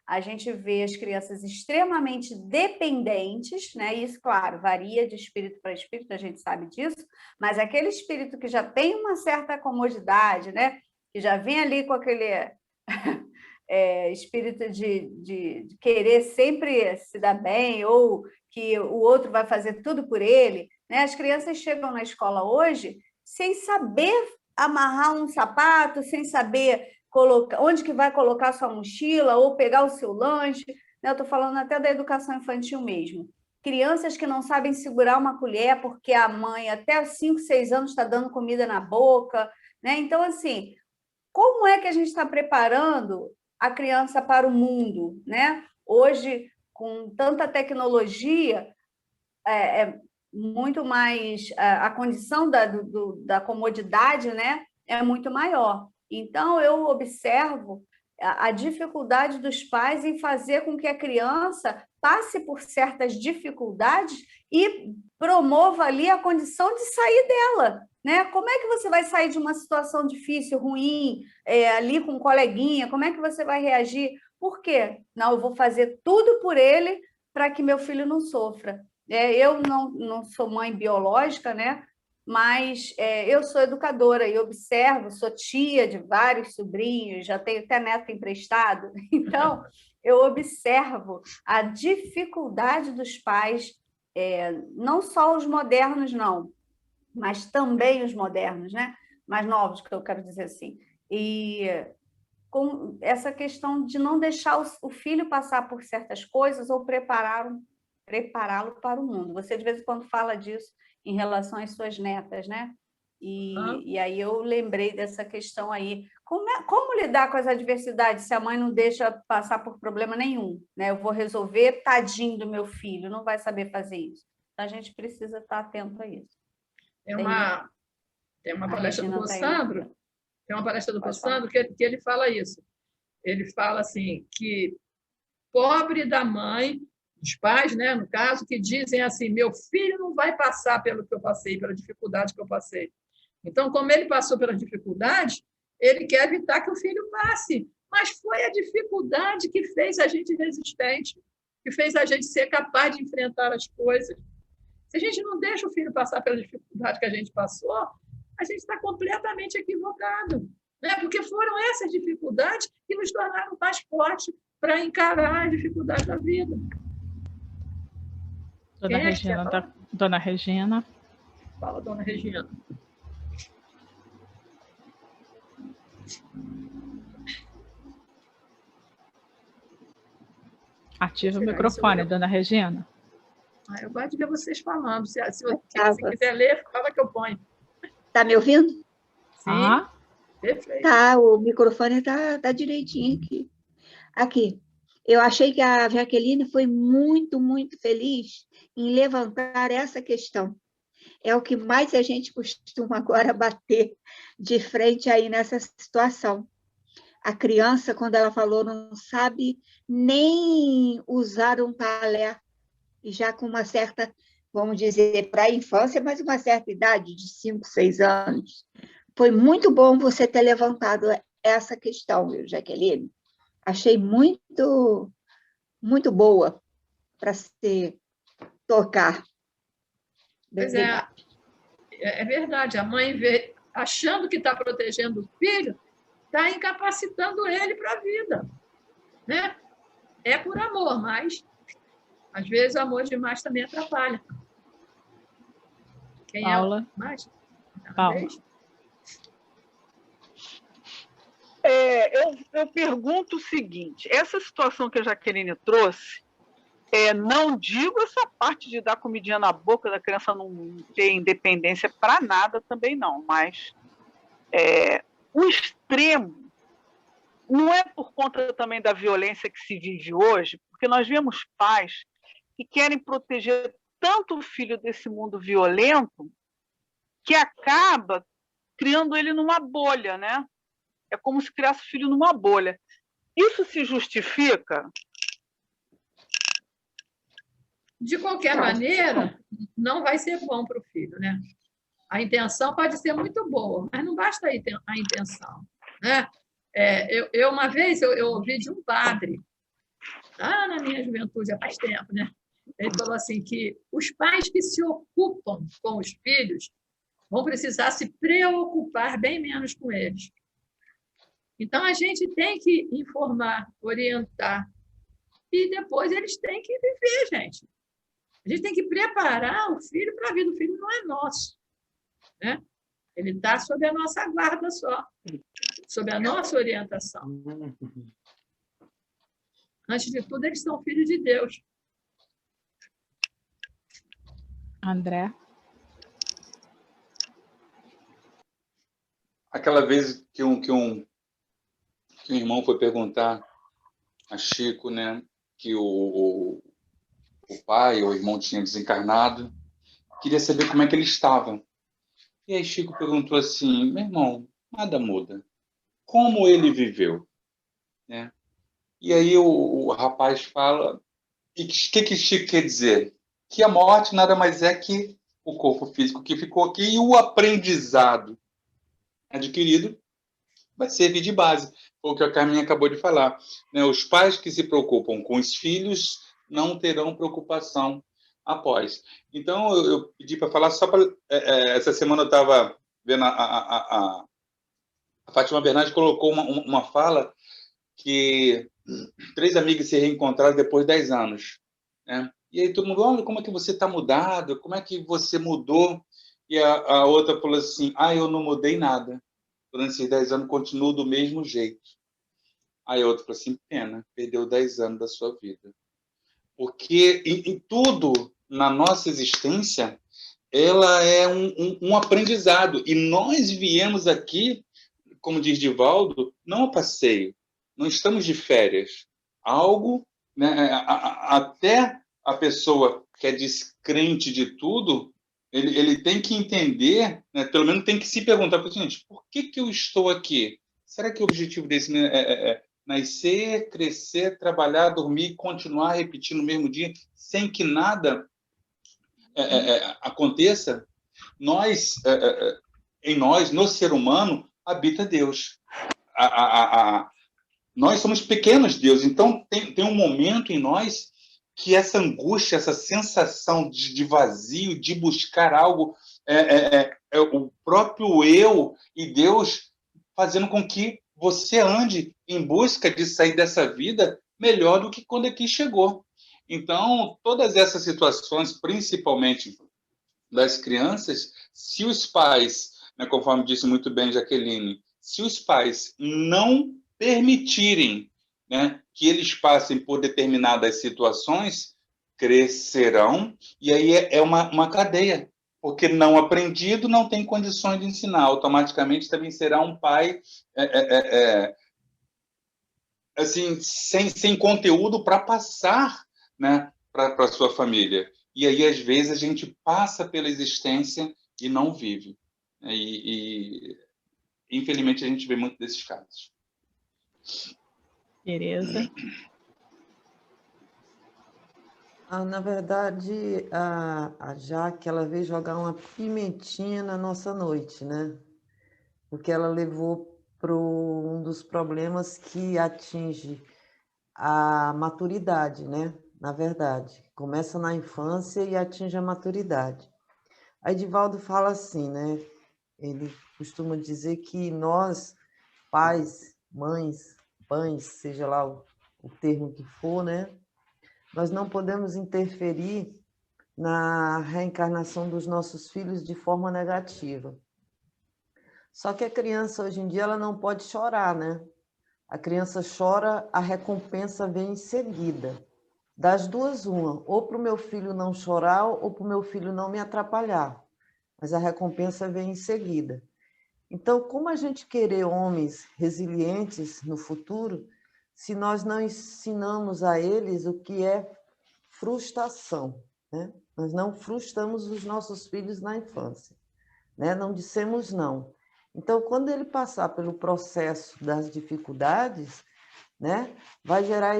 A gente vê as crianças extremamente dependentes, né? Isso, claro, varia de espírito para espírito, a gente sabe disso, mas aquele espírito que já tem uma certa comodidade, né? Que já vem ali com aquele espírito de querer sempre se dar bem, ou que o outro vai fazer tudo por ele, né? As crianças chegam na escola hoje sem saber amarrar um sapato, sem saber onde que vai colocar sua mochila ou pegar o seu lanche, né? Eu estou falando até da educação infantil mesmo. Crianças que não sabem segurar uma colher porque a mãe até 5, 6 anos está dando comida na boca, né? Então, assim, como é que a gente está preparando a criança para o mundo, né? Hoje, com tanta tecnologia, é muito mais... A condição da comodidade, né? É muito maior. Então, eu observo a dificuldade dos pais em fazer com que a criança passe por certas dificuldades e promova ali a condição de sair dela, né? Como é que você vai sair de uma situação difícil, ruim, ali com um coleguinha? Como é que você vai reagir? Por quê? Não, eu vou fazer tudo por ele para que meu filho não sofra. Eu não sou mãe biológica, né? Mas eu sou educadora e observo, sou tia de vários sobrinhos, já tenho até neto emprestado. Então, eu observo a dificuldade dos pais, não só os modernos, não, mas também os modernos, né? Mais novos, que eu quero dizer assim. E com essa questão de não deixar o filho passar por certas coisas ou prepará-lo para o mundo. Você, de vez em quando, fala disso em relação às suas netas, né? E aí eu lembrei dessa questão aí. Como lidar com as adversidades se a mãe não deixa passar por problema nenhum? Né? Eu vou resolver, tadinho do meu filho, não vai saber fazer isso. Então, a gente precisa estar atento a isso. Tem uma palestra do Possandro, que ele fala isso. Ele fala assim, que pobre da mãe, dos pais, né, no caso, que dizem assim, meu filho não vai passar pelo que eu passei, pela dificuldade que eu passei. Então, como ele passou pela dificuldade, ele quer evitar que o filho passe. Mas foi a dificuldade que fez a gente resistente, que fez a gente ser capaz de enfrentar as coisas. Se a gente não deixa o filho passar pela dificuldade que a gente passou, a gente está completamente equivocado. Né? Porque foram essas dificuldades que nos tornaram mais fortes para encarar as dificuldades da vida. Dona Regina. Fala, Dona Regina. Ativa o microfone, Dona Regina. Eu gosto de ver vocês falando. Se você quiser ler, fala que eu ponho. Está me ouvindo? Sim. Perfeito. Tá, o microfone está direitinho aqui. Aqui. Eu achei que a Jaqueline foi muito, muito feliz em levantar essa questão. É o que mais a gente costuma agora bater de frente aí nessa situação. A criança, quando ela falou, não sabe nem usar um talher, e já com uma certa, vamos dizer, para a infância, mas uma certa idade, de 5, 6 anos. Foi muito bom você ter levantado essa questão, viu, Jaqueline? Achei muito, muito boa para se tocar. Pois é verdade. A mãe vê, achando que está protegendo o filho, está incapacitando ele para a vida. Né? É por amor, mas às vezes o amor demais também atrapalha. Quem Paula. É mais? Paula. Eu pergunto o seguinte, essa situação que a Jaqueline trouxe, não digo essa parte de dar comidinha na boca da criança não ter independência para nada também não, mas o extremo não é por conta também da violência que se vive hoje, porque nós vemos pais que querem proteger tanto o filho desse mundo violento que acaba criando ele numa bolha, né? É como se criasse o filho numa bolha. Isso se justifica? De qualquer maneira, não vai ser bom para o filho, né? A intenção pode ser muito boa, mas não basta a intenção, né? Uma vez eu ouvi de um padre, lá na minha juventude, há faz tempo, né? Ele falou assim que os pais que se ocupam com os filhos vão precisar se preocupar bem menos com eles. Então, a gente tem que informar, orientar, e depois eles têm que viver, gente. A gente tem que preparar o filho para a vida. O filho não é nosso. Né? Ele está sob a nossa guarda só, sob a nossa orientação. Antes de tudo, eles são filhos de Deus. André? Aquela vez que um irmão foi perguntar a Chico, né, que o pai, o irmão tinha desencarnado, queria saber como é que ele estava. E aí Chico perguntou assim, meu irmão, nada muda. Como ele viveu? Né? E aí o rapaz fala, e o que Chico quer dizer? Que a morte nada mais é que o corpo físico que ficou aqui e o aprendizado adquirido vai servir de base. Foi o que a Carminha acabou de falar. Né? Os pais que se preocupam com os filhos não terão preocupação após. Então, eu pedi para falar só para... essa semana eu estava vendo a Fátima Bernardes colocou uma fala que 3 amigas se reencontraram depois de 10 anos. Né? E aí todo mundo, olha, como é que você está mudado? Como é que você mudou? E a outra falou assim, eu não mudei nada. Durante esses 10 anos, continuo do mesmo jeito. Aí a outra falou assim, pena, perdeu 10 anos da sua vida. Porque em tudo, na nossa existência, ela é um aprendizado. E nós viemos aqui, como diz Divaldo, não a passeio, não estamos de férias. Algo, né, até a pessoa que é descrente de tudo, ele tem que entender, né, pelo menos tem que se perguntar, gente, por que eu estou aqui? Será que o objetivo desse é nascer, crescer, trabalhar, dormir, continuar repetindo o mesmo dia, sem que nada aconteça? Em nós, no ser humano, habita Deus. Nós somos pequenos deuses, então tem um momento em nós que essa angústia, essa sensação de vazio, de buscar algo, é o próprio eu e Deus fazendo com que você ande em busca de sair dessa vida melhor do que quando aqui chegou. Então, todas essas situações, principalmente das crianças, se os pais, né, conforme disse muito bem Jaqueline, se os pais não permitirem, né, que eles passem por determinadas situações, crescerão, e aí é uma cadeia, porque não aprendido não tem condições de ensinar, automaticamente também será um pai assim, sem conteúdo para passar, né, para a sua família. E aí, às vezes, a gente passa pela existência e não vive. Infelizmente, a gente vê muito desses casos. Tereza? Na verdade, a Jaque, ela veio jogar uma pimentinha na nossa noite, né? Porque ela levou para um dos problemas que atinge a maturidade, né? Na verdade, começa na infância e atinge a maturidade. Aí Divaldo fala assim, né? Ele costuma dizer que nós, pais, mães, pães, seja lá o termo que for, né? Nós não podemos interferir na reencarnação dos nossos filhos de forma negativa. Só que a criança, hoje em dia, ela não pode chorar, né? A criança chora, a recompensa vem em seguida. Das duas, uma. Ou para o meu filho não chorar, ou para o meu filho não me atrapalhar. Mas a recompensa vem em seguida. Então, como a gente querer homens resilientes no futuro, se nós não ensinamos a eles o que é frustração, né? Nós não frustramos os nossos filhos na infância, né? Não dissemos não. Então, quando ele passar pelo processo das dificuldades, né, vai gerar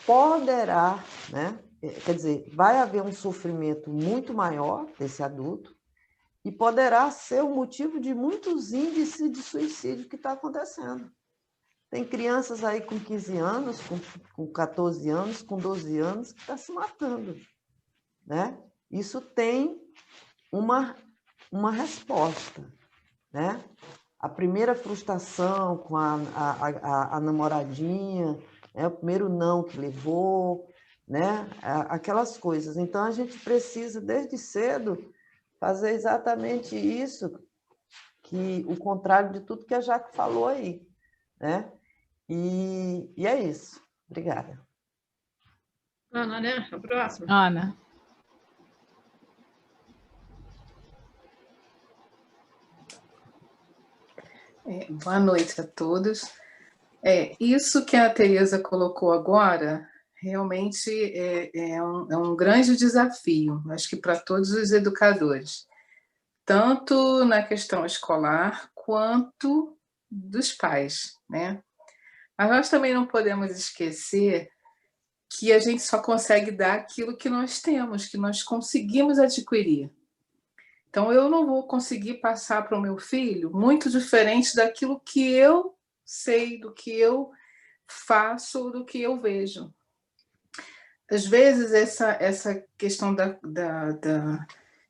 poderá, né? Quer dizer, vai haver um sofrimento muito maior desse adulto e poderá ser o motivo de muitos índices de suicídio que está acontecendo. Tem crianças aí com 15 anos, com 14 anos, com 12 anos, que estão se matando, né? Isso tem uma resposta, né? A primeira frustração com a namoradinha, né? O primeiro não que levou, né? Aquelas coisas. Então, a gente precisa, desde cedo, fazer exatamente isso, que o contrário de tudo que a Jaque falou aí, né? E é isso. Obrigada. Ana, né? A próxima. Ana. Boa noite a todos. Isso que a Tereza colocou agora realmente é um grande desafio, acho que para todos os educadores, tanto na questão escolar quanto dos pais, né? Mas nós também não podemos esquecer que a gente só consegue dar aquilo que nós temos, que nós conseguimos adquirir. Então, eu não vou conseguir passar para o meu filho muito diferente daquilo que eu sei, do que eu faço, do que eu vejo. Às vezes, essa questão da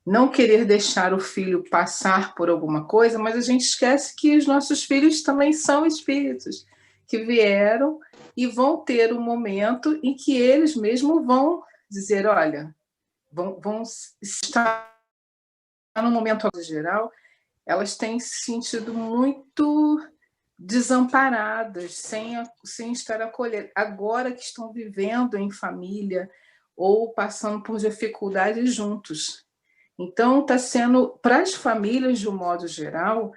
não querer deixar o filho passar por alguma coisa, mas a gente esquece que os nossos filhos também são espíritos que vieram e vão ter um momento em que eles mesmos vão dizer, olha, vão estar no momento geral, elas têm se sentido muito desamparadas, sem estar acolhidas. Agora que estão vivendo em família ou passando por dificuldades juntos. Então, está sendo, para as famílias, de um modo geral,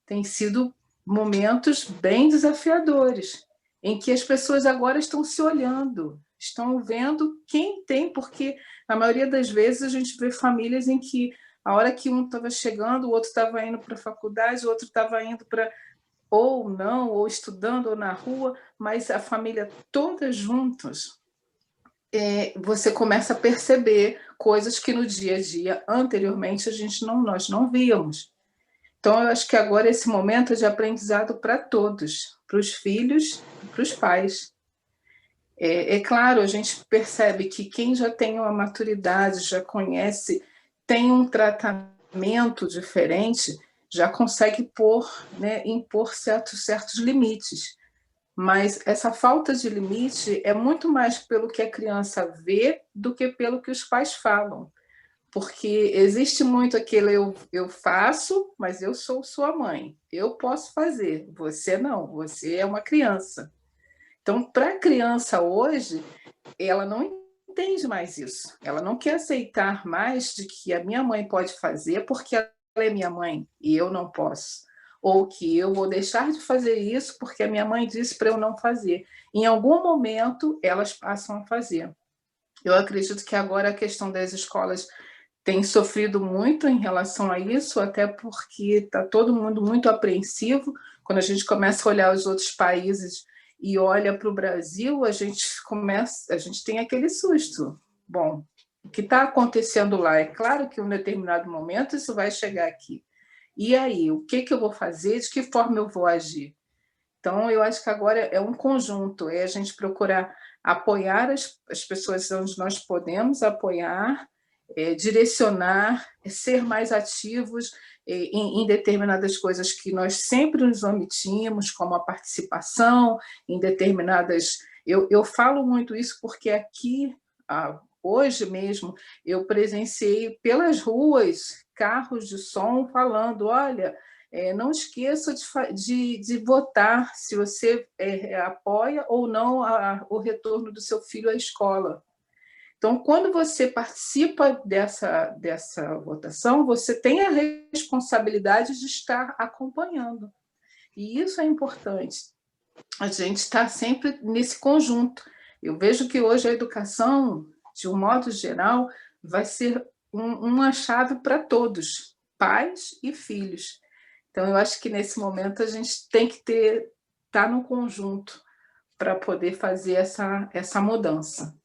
tem sido momentos bem desafiadores, em que as pessoas agora estão se olhando, estão vendo quem tem, porque na maioria das vezes a gente vê famílias em que a hora que um estava chegando, o outro estava indo para a faculdade, o outro estava indo para, ou não, ou estudando, ou na rua, mas a família toda juntos, você começa a perceber coisas que no dia a dia, anteriormente, nós não víamos. Então, eu acho que agora esse momento é de aprendizado para todos, para os filhos e para os pais. É claro, a gente percebe que quem já tem uma maturidade, já conhece, tem um tratamento diferente, já consegue impor certos limites. Mas essa falta de limite é muito mais pelo que a criança vê do que pelo que os pais falam. Porque existe muito aquele eu faço, mas eu sou sua mãe. Eu posso fazer, você não, você é uma criança. Então, para a criança hoje, ela não entende mais isso. Ela não quer aceitar mais de que a minha mãe pode fazer porque ela é minha mãe e eu não posso. Ou que eu vou deixar de fazer isso porque a minha mãe disse para eu não fazer. Em algum momento, elas passam a fazer. Eu acredito que agora a questão das escolas tem sofrido muito em relação a isso, até porque está todo mundo muito apreensivo. Quando a gente começa a olhar os outros países e olha para o Brasil, a gente tem aquele susto. Bom, o que está acontecendo lá? É claro que em um determinado momento isso vai chegar aqui. E aí, o que eu vou fazer? De que forma eu vou agir? Então, eu acho que agora é um conjunto, é a gente procurar apoiar as pessoas onde nós podemos apoiar, direcionar, ser mais ativos em determinadas coisas que nós sempre nos omitimos, como a participação, em determinadas... Eu falo muito isso porque aqui, hoje mesmo, eu presenciei pelas ruas carros de som falando, olha, não esqueça de votar se você apoia ou não o retorno do seu filho à escola. Então, quando você participa dessa votação, você tem a responsabilidade de estar acompanhando. E isso é importante. A gente está sempre nesse conjunto. Eu vejo que hoje a educação, de um modo geral, vai ser uma chave para todos, pais e filhos. Então, eu acho que nesse momento a gente tem que estar no conjunto para poder fazer essa mudança.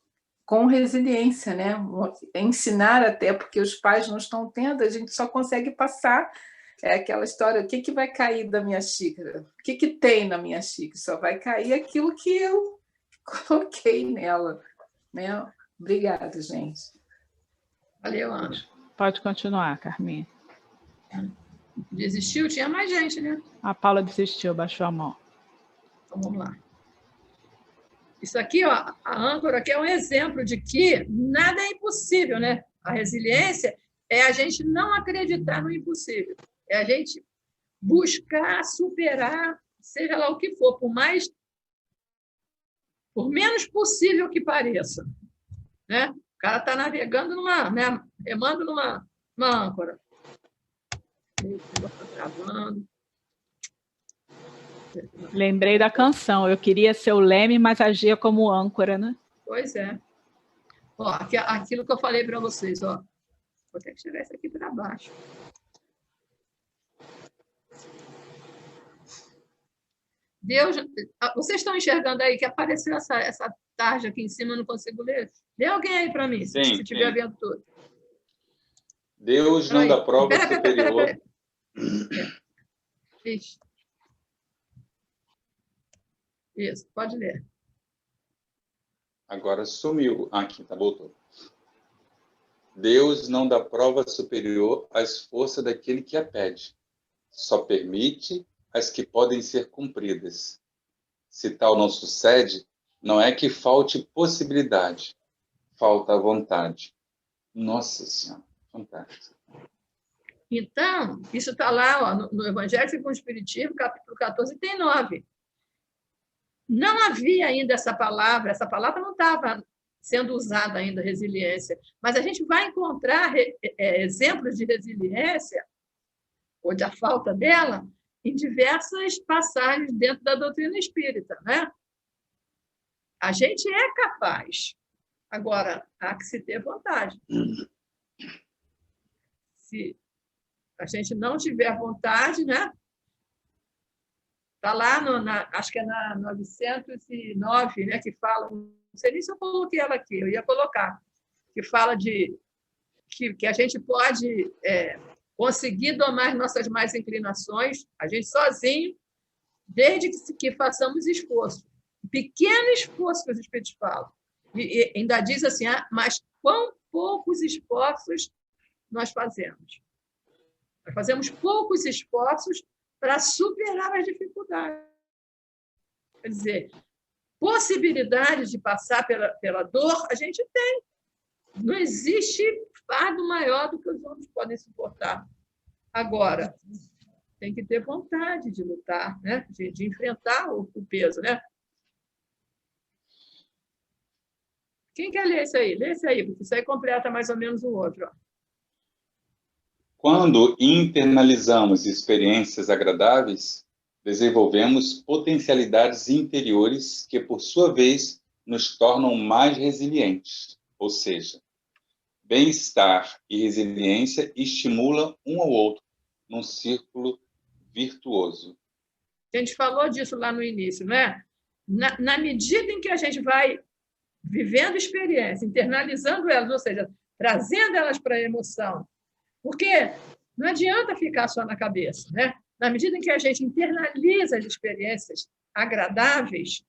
Com resiliência, né? Ensinar até, porque os pais não estão tendo, a gente só consegue passar aquela história, o que vai cair da minha xícara? O que tem na minha xícara? Só vai cair aquilo que eu coloquei nela. Né? Obrigada, gente. Valeu, Ana. Pode continuar, Carminha. Desistiu? Tinha mais gente, né? A Paula desistiu, baixou a mão. Então, vamos lá. Isso aqui, ó, a âncora aqui é um exemplo de que nada é impossível, né? A resiliência é a gente não acreditar no impossível. É a gente buscar superar, seja lá o que for, por menos possível que pareça. Né? O cara está navegando remando numa âncora. Está travando. Lembrei da canção. Eu queria ser o leme, mas agia como âncora, né? Pois é. Ó, aquilo que eu falei para vocês, ó. Vou ter que chegar isso aqui para baixo. Deus, vocês estão enxergando aí que apareceu essa tarja aqui em cima, eu não consigo ler? Dê alguém aí para mim, se estiver vendo tudo. Deus não dá prova superior. Pera. Isso, pode ler. Agora sumiu. Aqui, tá, voltou. Deus não dá prova superior às forças daquele que a pede. Só permite as que podem ser cumpridas. Se tal não sucede, não é que falte possibilidade, falta a vontade. Nossa Senhora, fantástico. Então, isso está lá, ó, no Evangelho segundo o Espiritismo, capítulo 14, tem 9. Não havia ainda essa palavra não estava sendo usada ainda resiliência, mas a gente vai encontrar exemplos de resiliência, ou da falta dela, em diversas passagens dentro da doutrina espírita, né? A gente é capaz. Agora, há que se ter vontade. Se a gente não tiver vontade, né? Está lá, acho que é na 909, né, que fala, não sei nem se eu coloquei ela aqui, eu ia colocar, que fala de que a gente pode conseguir domar nossas más inclinações, a gente sozinho, desde que façamos esforço. Pequeno esforço que os Espíritos falam. E ainda diz assim, mas quão poucos esforços nós fazemos. Nós fazemos poucos esforços para superar as dificuldades. Quer dizer, possibilidade de passar pela dor, a gente tem. Não existe fardo maior do que os homens podem suportar. Agora, tem que ter vontade de lutar, né? de enfrentar o peso. Né? Quem quer ler isso aí? Lê isso aí, porque isso aí completa mais ou menos o outro. Ó. Quando internalizamos experiências agradáveis, desenvolvemos potencialidades interiores que, por sua vez, nos tornam mais resilientes. Ou seja, bem-estar e resiliência estimulam um ao outro num círculo virtuoso. A gente falou disso lá no início, não é? Na medida em que a gente vai vivendo experiência, internalizando elas, ou seja, trazendo elas para a emoção, porque não adianta ficar só na cabeça, né? Na medida em que a gente internaliza as experiências agradáveis,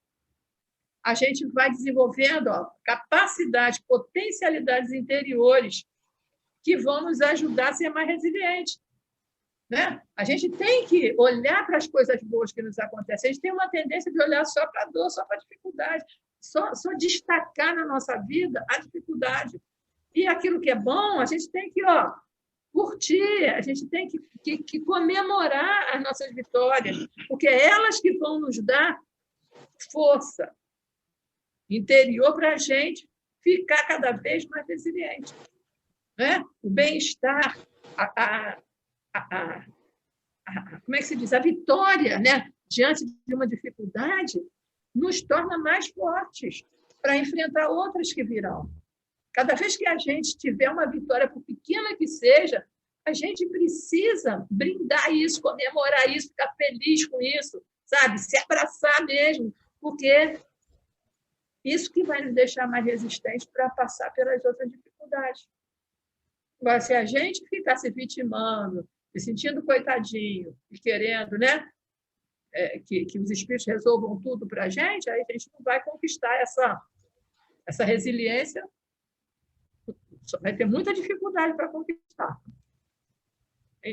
a gente vai desenvolvendo capacidades, potencialidades interiores que vão nos ajudar a ser mais resilientes. Né? A gente tem que olhar para as coisas boas que nos acontecem. A gente tem uma tendência de olhar só para a dor, só para a dificuldade, só destacar na nossa vida a dificuldade. E aquilo que é bom, a gente tem que curtir, a gente tem que comemorar as nossas vitórias, porque é elas que vão nos dar força interior para a gente ficar cada vez mais resiliente. Né? O bem-estar, como é que se diz? A vitória, né? Diante de uma dificuldade nos torna mais fortes para enfrentar outras que virão. Cada vez que a gente tiver uma vitória, por pequena que seja, a gente precisa brindar isso, comemorar isso, ficar feliz com isso, sabe? Se abraçar mesmo, porque isso que vai nos deixar mais resistentes para passar pelas outras dificuldades. Agora, se a gente ficar se vitimando, se sentindo coitadinho e querendo, né, que os espíritos resolvam tudo para a gente, aí a gente não vai conquistar essa resiliência, vai ter muita dificuldade para conquistar.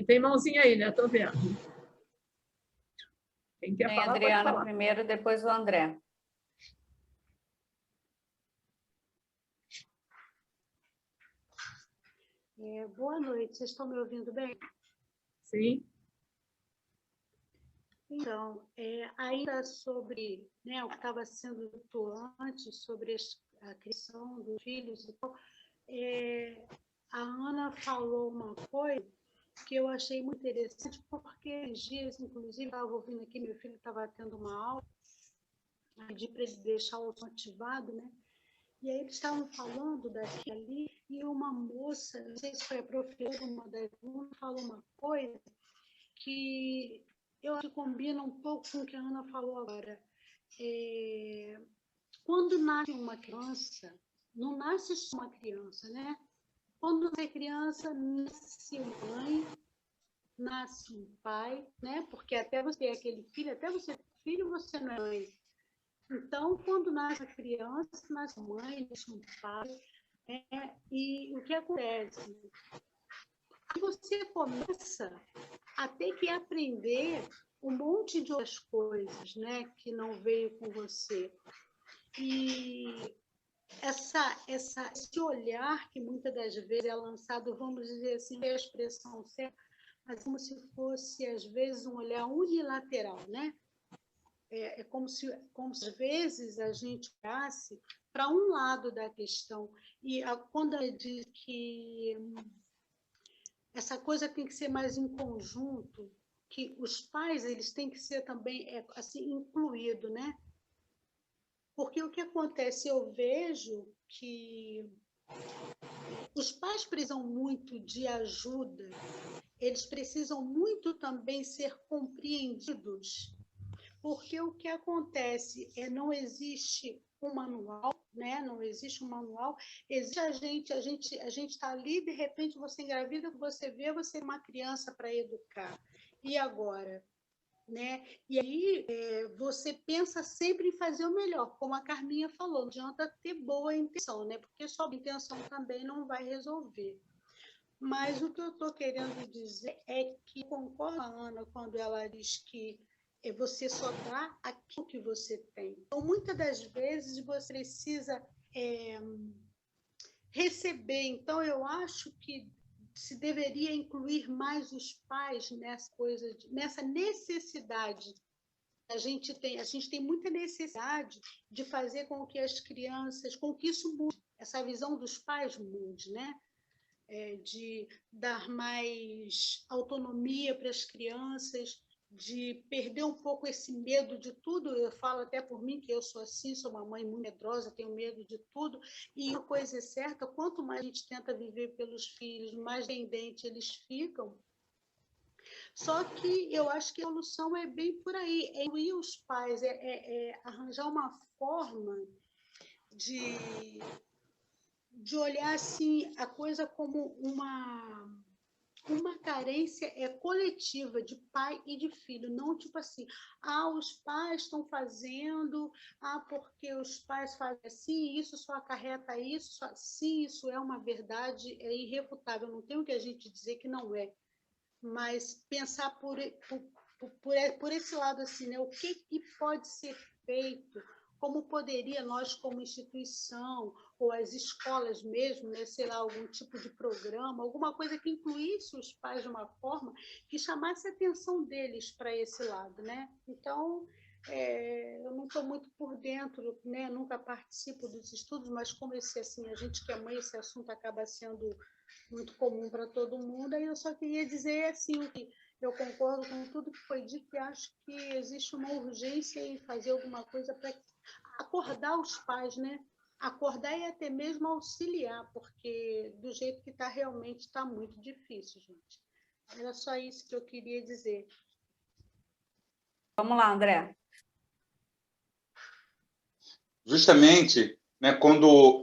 Tem mãozinha aí, né? Estou vendo. Quem quer falar, Adriana pode falar. primeiro, depois o André. Boa noite, vocês estão me ouvindo bem? Sim. Então, ainda sobre, né, o que estava sendo dito antes, sobre a criação dos filhos e tal, a Ana falou uma coisa que eu achei muito interessante, porque esses dias, inclusive, estava ouvindo aqui, meu filho estava tendo uma aula, pedi para ele deixar o som ativado, né? E aí eles estavam falando daqui ali, e uma moça, não sei se foi a professora, uma das alunas, falou uma coisa que eu acho que combina um pouco com o que a Ana falou agora. Quando nasce uma criança, não nasce só uma criança, né? Quando nasce criança, nasce uma mãe, nasce um pai, né? Porque até você é aquele filho, até você é filho, você não é mãe. Então, quando nasce a criança, nasce a mãe, nasce um pai, e o que acontece? Você começa a ter que aprender um monte de outras coisas, né, que não veio com você. E esse olhar que muitas das vezes é lançado, vamos dizer assim, é a expressão certa, mas como se fosse, às vezes, um olhar unilateral, né? É como se às vezes a gente olhasse para um lado da questão. E quando ela diz que essa coisa tem que ser mais em conjunto, que os pais eles têm que ser também assim incluídos, né? Porque o que acontece, eu vejo que os pais precisam muito de ajuda, eles precisam muito também ser compreendidos, porque o que acontece não existe um manual, né? Não existe um manual, existe a gente está ali, de repente você engravida, você vê, você é uma criança para educar. E agora? Né? E aí você pensa sempre em fazer o melhor, como a Carminha falou, não adianta ter boa intenção, né? Porque só a intenção também não vai resolver. Mas o que eu estou querendo dizer é que concordo com a Ana quando ela diz que você só dá aquilo que você tem. Então, muitas das vezes você precisa receber. Então, eu acho que se deveria incluir mais os pais nessa necessidade. A gente tem muita necessidade de fazer com que as crianças, com que isso mude, essa visão dos pais mude, né? De dar mais autonomia para as crianças, de perder um pouco esse medo de tudo. Eu falo até por mim, que eu sou assim, sou uma mãe muito medrosa, tenho medo de tudo. E uma coisa é certa, quanto mais a gente tenta viver pelos filhos, mais dependentes eles ficam. Só que eu acho que a solução é bem por aí, é incluir os pais, arranjar uma forma de olhar assim, a coisa como uma carência coletiva de pai e de filho, não tipo assim, os pais estão fazendo, porque os pais fazem assim, isso só acarreta isso, sim, isso é uma verdade, é irrefutável, não tem o que a gente dizer que não é, mas pensar por esse lado assim, né? O que pode ser feito, como poderia nós como instituição, ou as escolas mesmo, né, sei lá, algum tipo de programa, alguma coisa que incluísse os pais de uma forma que chamasse a atenção deles para esse lado, né? Então, eu não estou muito por dentro, né? Nunca participo dos estudos, mas como assim, a gente que é mãe, esse assunto acaba sendo muito comum para todo mundo, aí eu só queria dizer assim, que eu concordo com tudo que foi dito e acho que existe uma urgência em fazer alguma coisa para acordar os pais, né? Acordar e até mesmo auxiliar, porque do jeito que está realmente está muito difícil, gente. Era só isso que eu queria dizer. Vamos lá, André. Justamente, né, quando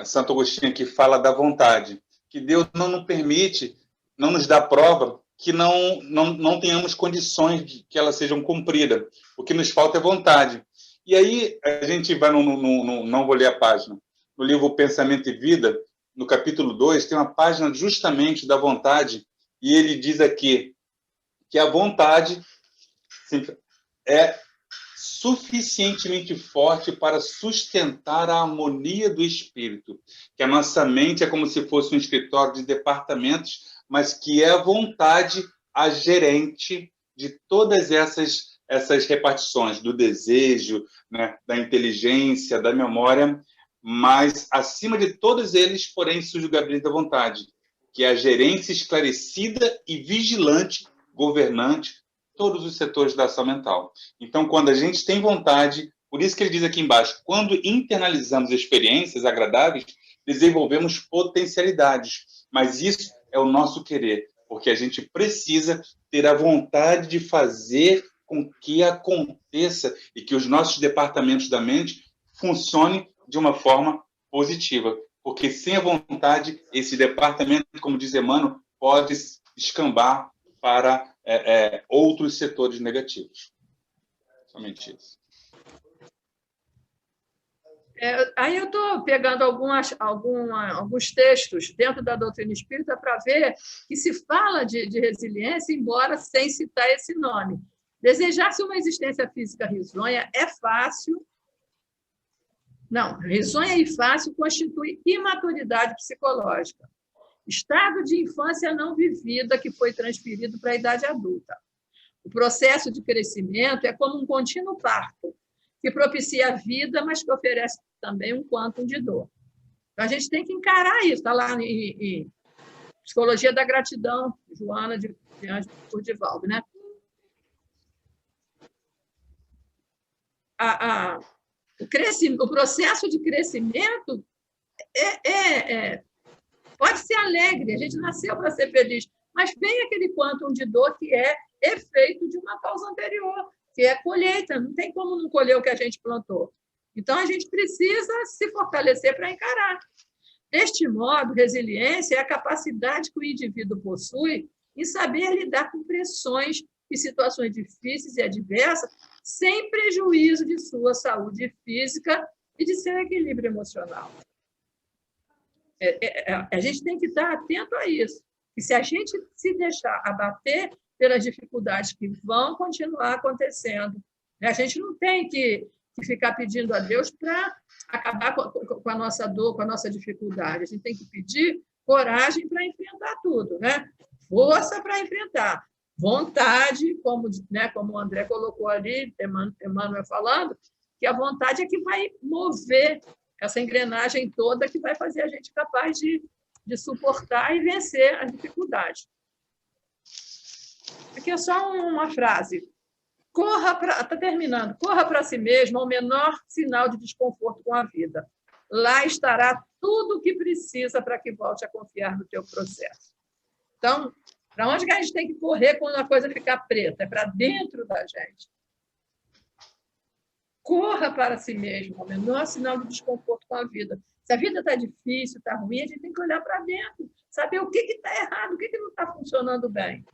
Santo Agostinho aqui fala da vontade, que Deus não nos permite, não nos dá prova que não tenhamos condições de que elas sejam cumpridas. O que nos falta é vontade. E aí a gente vai não vou ler a página, no livro Pensamento e Vida, no capítulo 2, tem uma página justamente da vontade, e ele diz aqui que a vontade é suficientemente forte para sustentar a harmonia do espírito, que a nossa mente é como se fosse um escritório de departamentos, mas que é a vontade a gerente de todas essas repartições, do desejo, né, da inteligência, da memória, mas, acima de todos eles, porém, surge o gabinete da vontade, que é a gerência esclarecida e vigilante, governante, todos os setores da ação mental. Então, quando a gente tem vontade, por isso que ele diz aqui embaixo, quando internalizamos experiências agradáveis, desenvolvemos potencialidades, mas isso é o nosso querer, porque a gente precisa ter a vontade de fazer com que aconteça e que os nossos departamentos da mente funcionem de uma forma positiva, porque sem a vontade, esse departamento, como diz Emmanuel, pode escambar para outros setores negativos. Somente isso. Aí eu estou pegando alguns textos dentro da doutrina espírita para ver que se fala de resiliência, embora sem citar esse nome. Desejar-se uma existência física risonha é fácil. Não, risonha e fácil constitui imaturidade psicológica. Estado de infância não vivida que foi transferido para a idade adulta. O processo de crescimento é como um contínuo parto. que propicia a vida, mas que oferece também um quantum de dor. Então, a gente tem que encarar isso. Está lá em Psicologia da Gratidão, Joana de Urdivaldo, né? O processo de crescimento pode ser alegre, a gente nasceu para ser feliz, mas vem aquele quantum de dor que é efeito de uma causa anterior, que é colheita, não tem como não colher o que a gente plantou. Então, a gente precisa se fortalecer para encarar. Deste modo, resiliência é a capacidade que o indivíduo possui em saber lidar com pressões e situações difíceis e adversas, sem prejuízo de sua saúde física e de seu equilíbrio emocional. A gente tem que estar atento a isso. E se a gente se deixar abater pelas dificuldades que vão continuar acontecendo, a gente não tem que ficar pedindo a Deus para acabar com a nossa dor, com a nossa dificuldade. A gente tem que pedir coragem para enfrentar tudo, né? Força para enfrentar. Vontade, como o André colocou ali, Emmanuel falando, que a vontade é que vai mover essa engrenagem toda que vai fazer a gente capaz de suportar e vencer as dificuldades. Aqui é só uma frase. Está terminando. Corra para si mesmo ao menor sinal de desconforto com a vida. Lá estará tudo o que precisa para que volte a confiar no teu processo. Então, para onde que a gente tem que correr quando a coisa ficar preta? É para dentro da gente. Corra para si mesmo ao menor sinal de desconforto com a vida. Se a vida está difícil, está ruim, a gente tem que olhar para dentro, saber o que está errado, o que não está funcionando bem,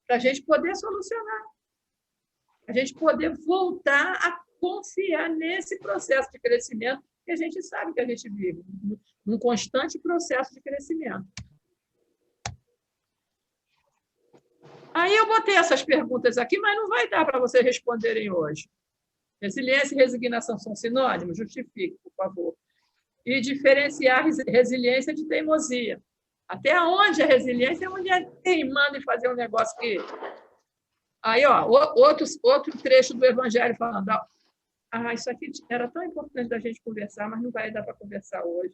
para a gente poder solucionar. A gente poder voltar a confiar nesse processo de crescimento que a gente sabe que a gente vive, um constante processo de crescimento. Aí eu botei essas perguntas aqui, mas não vai dar para vocês responderem hoje. Resiliência e resignação são sinônimos? Justifique, por favor. E diferenciar resiliência de teimosia. Até onde a resiliência é onde é teimando em fazer um negócio que... Aí, outro trecho do Evangelho falando, isso aqui era tão importante da gente conversar, mas não vai dar para conversar hoje.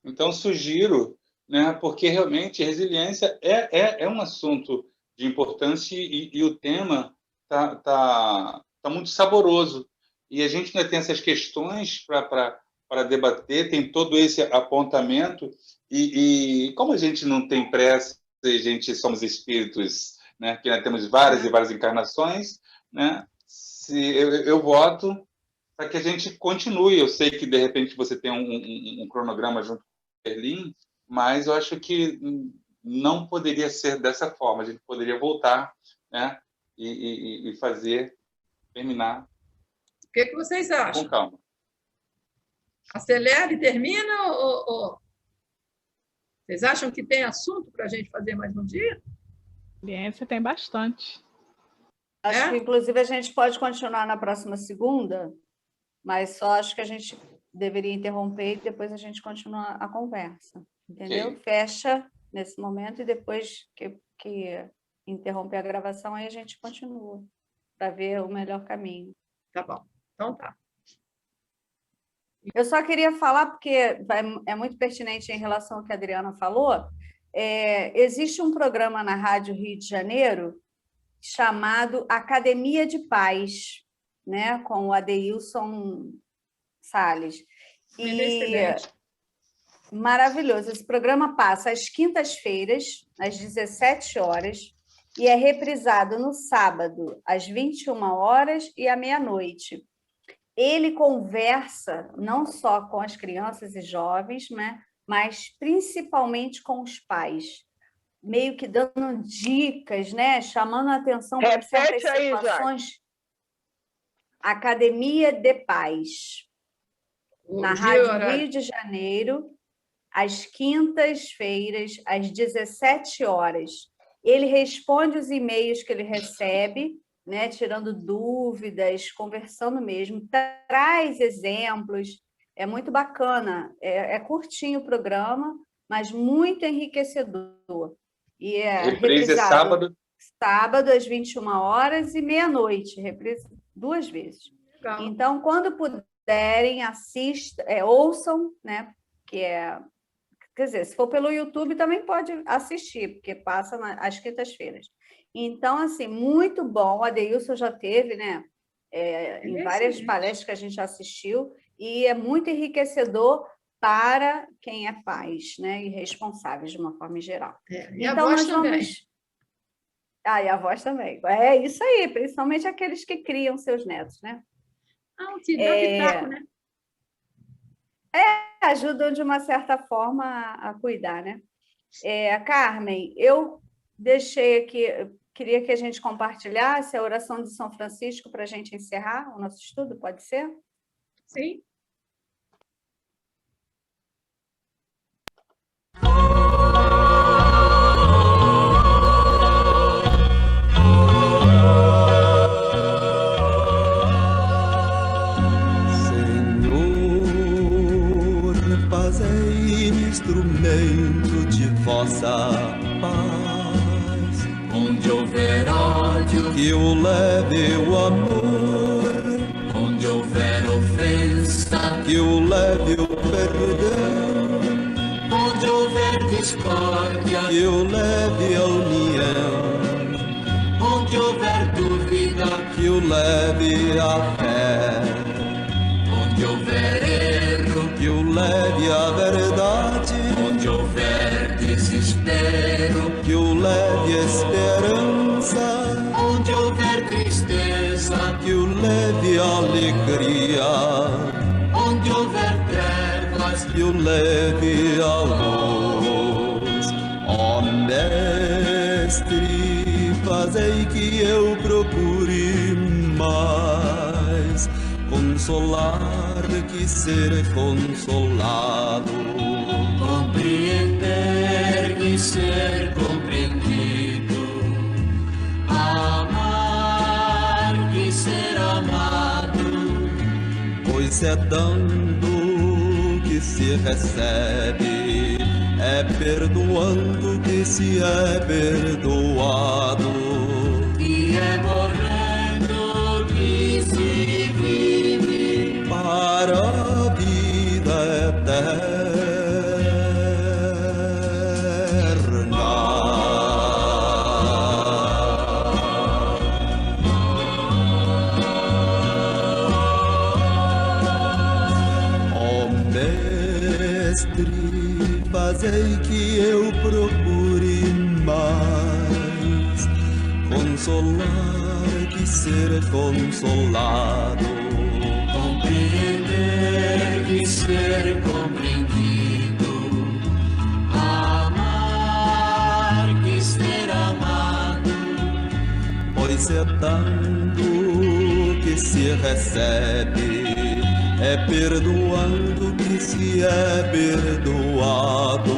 Então, sugiro, né, porque realmente resiliência é um assunto de importância e o tema tá muito saboroso. E a gente ainda tem essas questões para debater, tem todo esse apontamento, e como a gente não tem pressa, a gente somos espíritos, né, que nós temos várias e várias encarnações, né, eu voto para que a gente continue. Eu sei que, de repente, você tem um cronograma junto com o Berlim, mas eu acho que não poderia ser dessa forma. A gente poderia voltar, né, e terminar. O que vocês acham? Com calma. Acelera e termina? Ou... Vocês acham que tem assunto para a gente fazer mais um dia? Experiência tem bastante. Acho que, inclusive, a gente pode continuar na próxima segunda, mas só acho que a gente deveria interromper e depois a gente continua a conversa. Entendeu? Okay. Fecha nesse momento e depois que interromper a gravação, aí a gente continua para ver o melhor caminho. Tá bom. Então tá. Eu só queria falar, porque é muito pertinente em relação ao que a Adriana falou, existe um programa na Rádio Rio de Janeiro chamado Academia de Paz, né, com o Adeilson Salles. Maravilhoso. Esse programa passa às quintas-feiras, às 17 horas, e é reprisado no sábado, às 21 horas e à meia-noite. Ele conversa não só com as crianças e jovens, né, mas principalmente com os pais, meio que dando dicas, né, chamando a atenção para certas situações. Academia de Paz, na Rádio Rio de Janeiro, às quintas-feiras, às 17 horas. Ele responde os e-mails que ele recebe, né, tirando dúvidas, conversando mesmo, traz exemplos, é muito bacana, é curtinho o programa, mas muito enriquecedor. E reprise sábado? Sábado, às 21 horas e meia-noite, reprise 2 vezes. Legal. Então, quando puderem, assistam, ouçam, né? Quer dizer, se for pelo YouTube também pode assistir, porque passa às quintas-feiras. Então, assim, muito bom. O Adeilson já teve, né? Em várias palestras que a gente assistiu, e é muito enriquecedor para quem é pais, né? E responsáveis de uma forma geral. E então, a voz nós também. vamos. E a voz também. É isso aí, principalmente aqueles que criam seus netos, né? Que dá pitaco, né? Ajudam de uma certa forma a cuidar, né? Carmen, eu deixei aqui, queria que a gente compartilhasse a oração de São Francisco para a gente encerrar o nosso estudo, pode ser? Sim. Instrumento de vossa paz, onde houver ódio, que eu leve o amor, onde houver ofensa, que eu leve o perdão, onde houver discórdia, que eu leve a união, onde houver dúvida, que eu leve a fé, onde houver erro, que eu leve a verdade, onde houver desespero, que eu leve a esperança, onde houver tristeza, que eu leve a alegria, onde houver trevas, que eu leve a luz. Ó Mestre, fazei que eu procure mais consolar que ser consolado, compreender que ser compreendido, amar que ser amado, pois é dando que se recebe, é perdoando que se é perdoado, e é morrendo que se vive para a vida eterna. Ó Mestre, fazei que eu procure mais consolar que ser consolado, compreender que ser compreendido, amar que ser amado, pois é dando que se recebe, é perdoando que se é perdoado,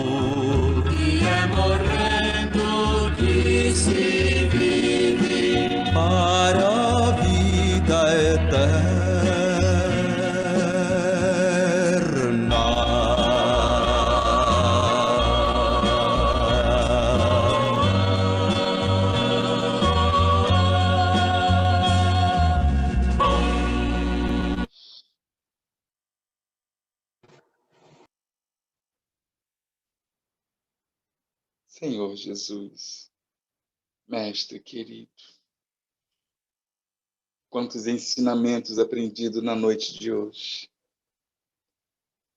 e é morrendo que se vive para a vida eterna. Senhor Jesus, Mestre querido, quantos ensinamentos aprendidos na noite de hoje.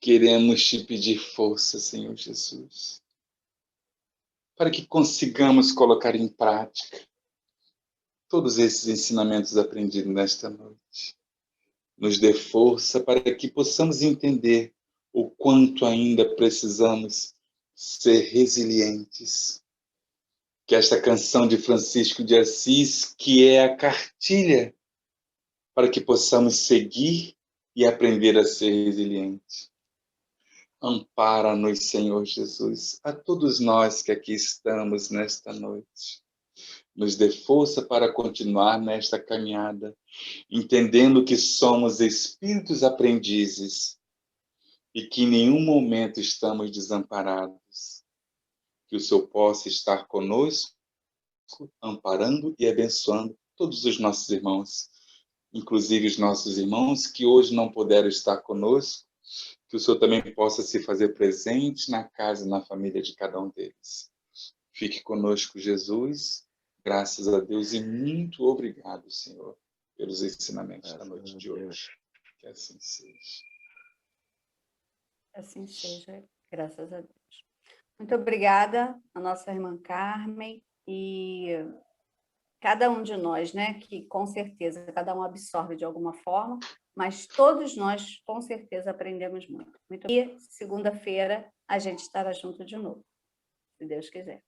Queremos te pedir força, Senhor Jesus, para que consigamos colocar em prática todos esses ensinamentos aprendidos nesta noite. Nos dê força para que possamos entender o quanto ainda precisamos ser resilientes. Que esta canção de Francisco de Assis, que é a cartilha para que possamos seguir e aprender a ser resilientes. Ampara-nos, Senhor Jesus, a todos nós que aqui estamos nesta noite. Nos dê força para continuar nesta caminhada, entendendo que somos espíritos aprendizes e que em nenhum momento estamos desamparados. Que o Senhor possa estar conosco, amparando e abençoando todos os nossos irmãos. inclusive os nossos irmãos que hoje não puderam estar conosco, que o Senhor também possa se fazer presente na casa e na família de cada um deles. Fique conosco, Jesus. Graças a Deus e muito obrigado, Senhor, pelos ensinamentos da noite de hoje. Que assim seja. Assim seja, graças a Deus. Muito obrigada a nossa irmã Carmen e cada um de nós, né, que com certeza cada um absorve de alguma forma, mas todos nós com certeza aprendemos muito. E segunda-feira a gente estará junto de novo, se Deus quiser.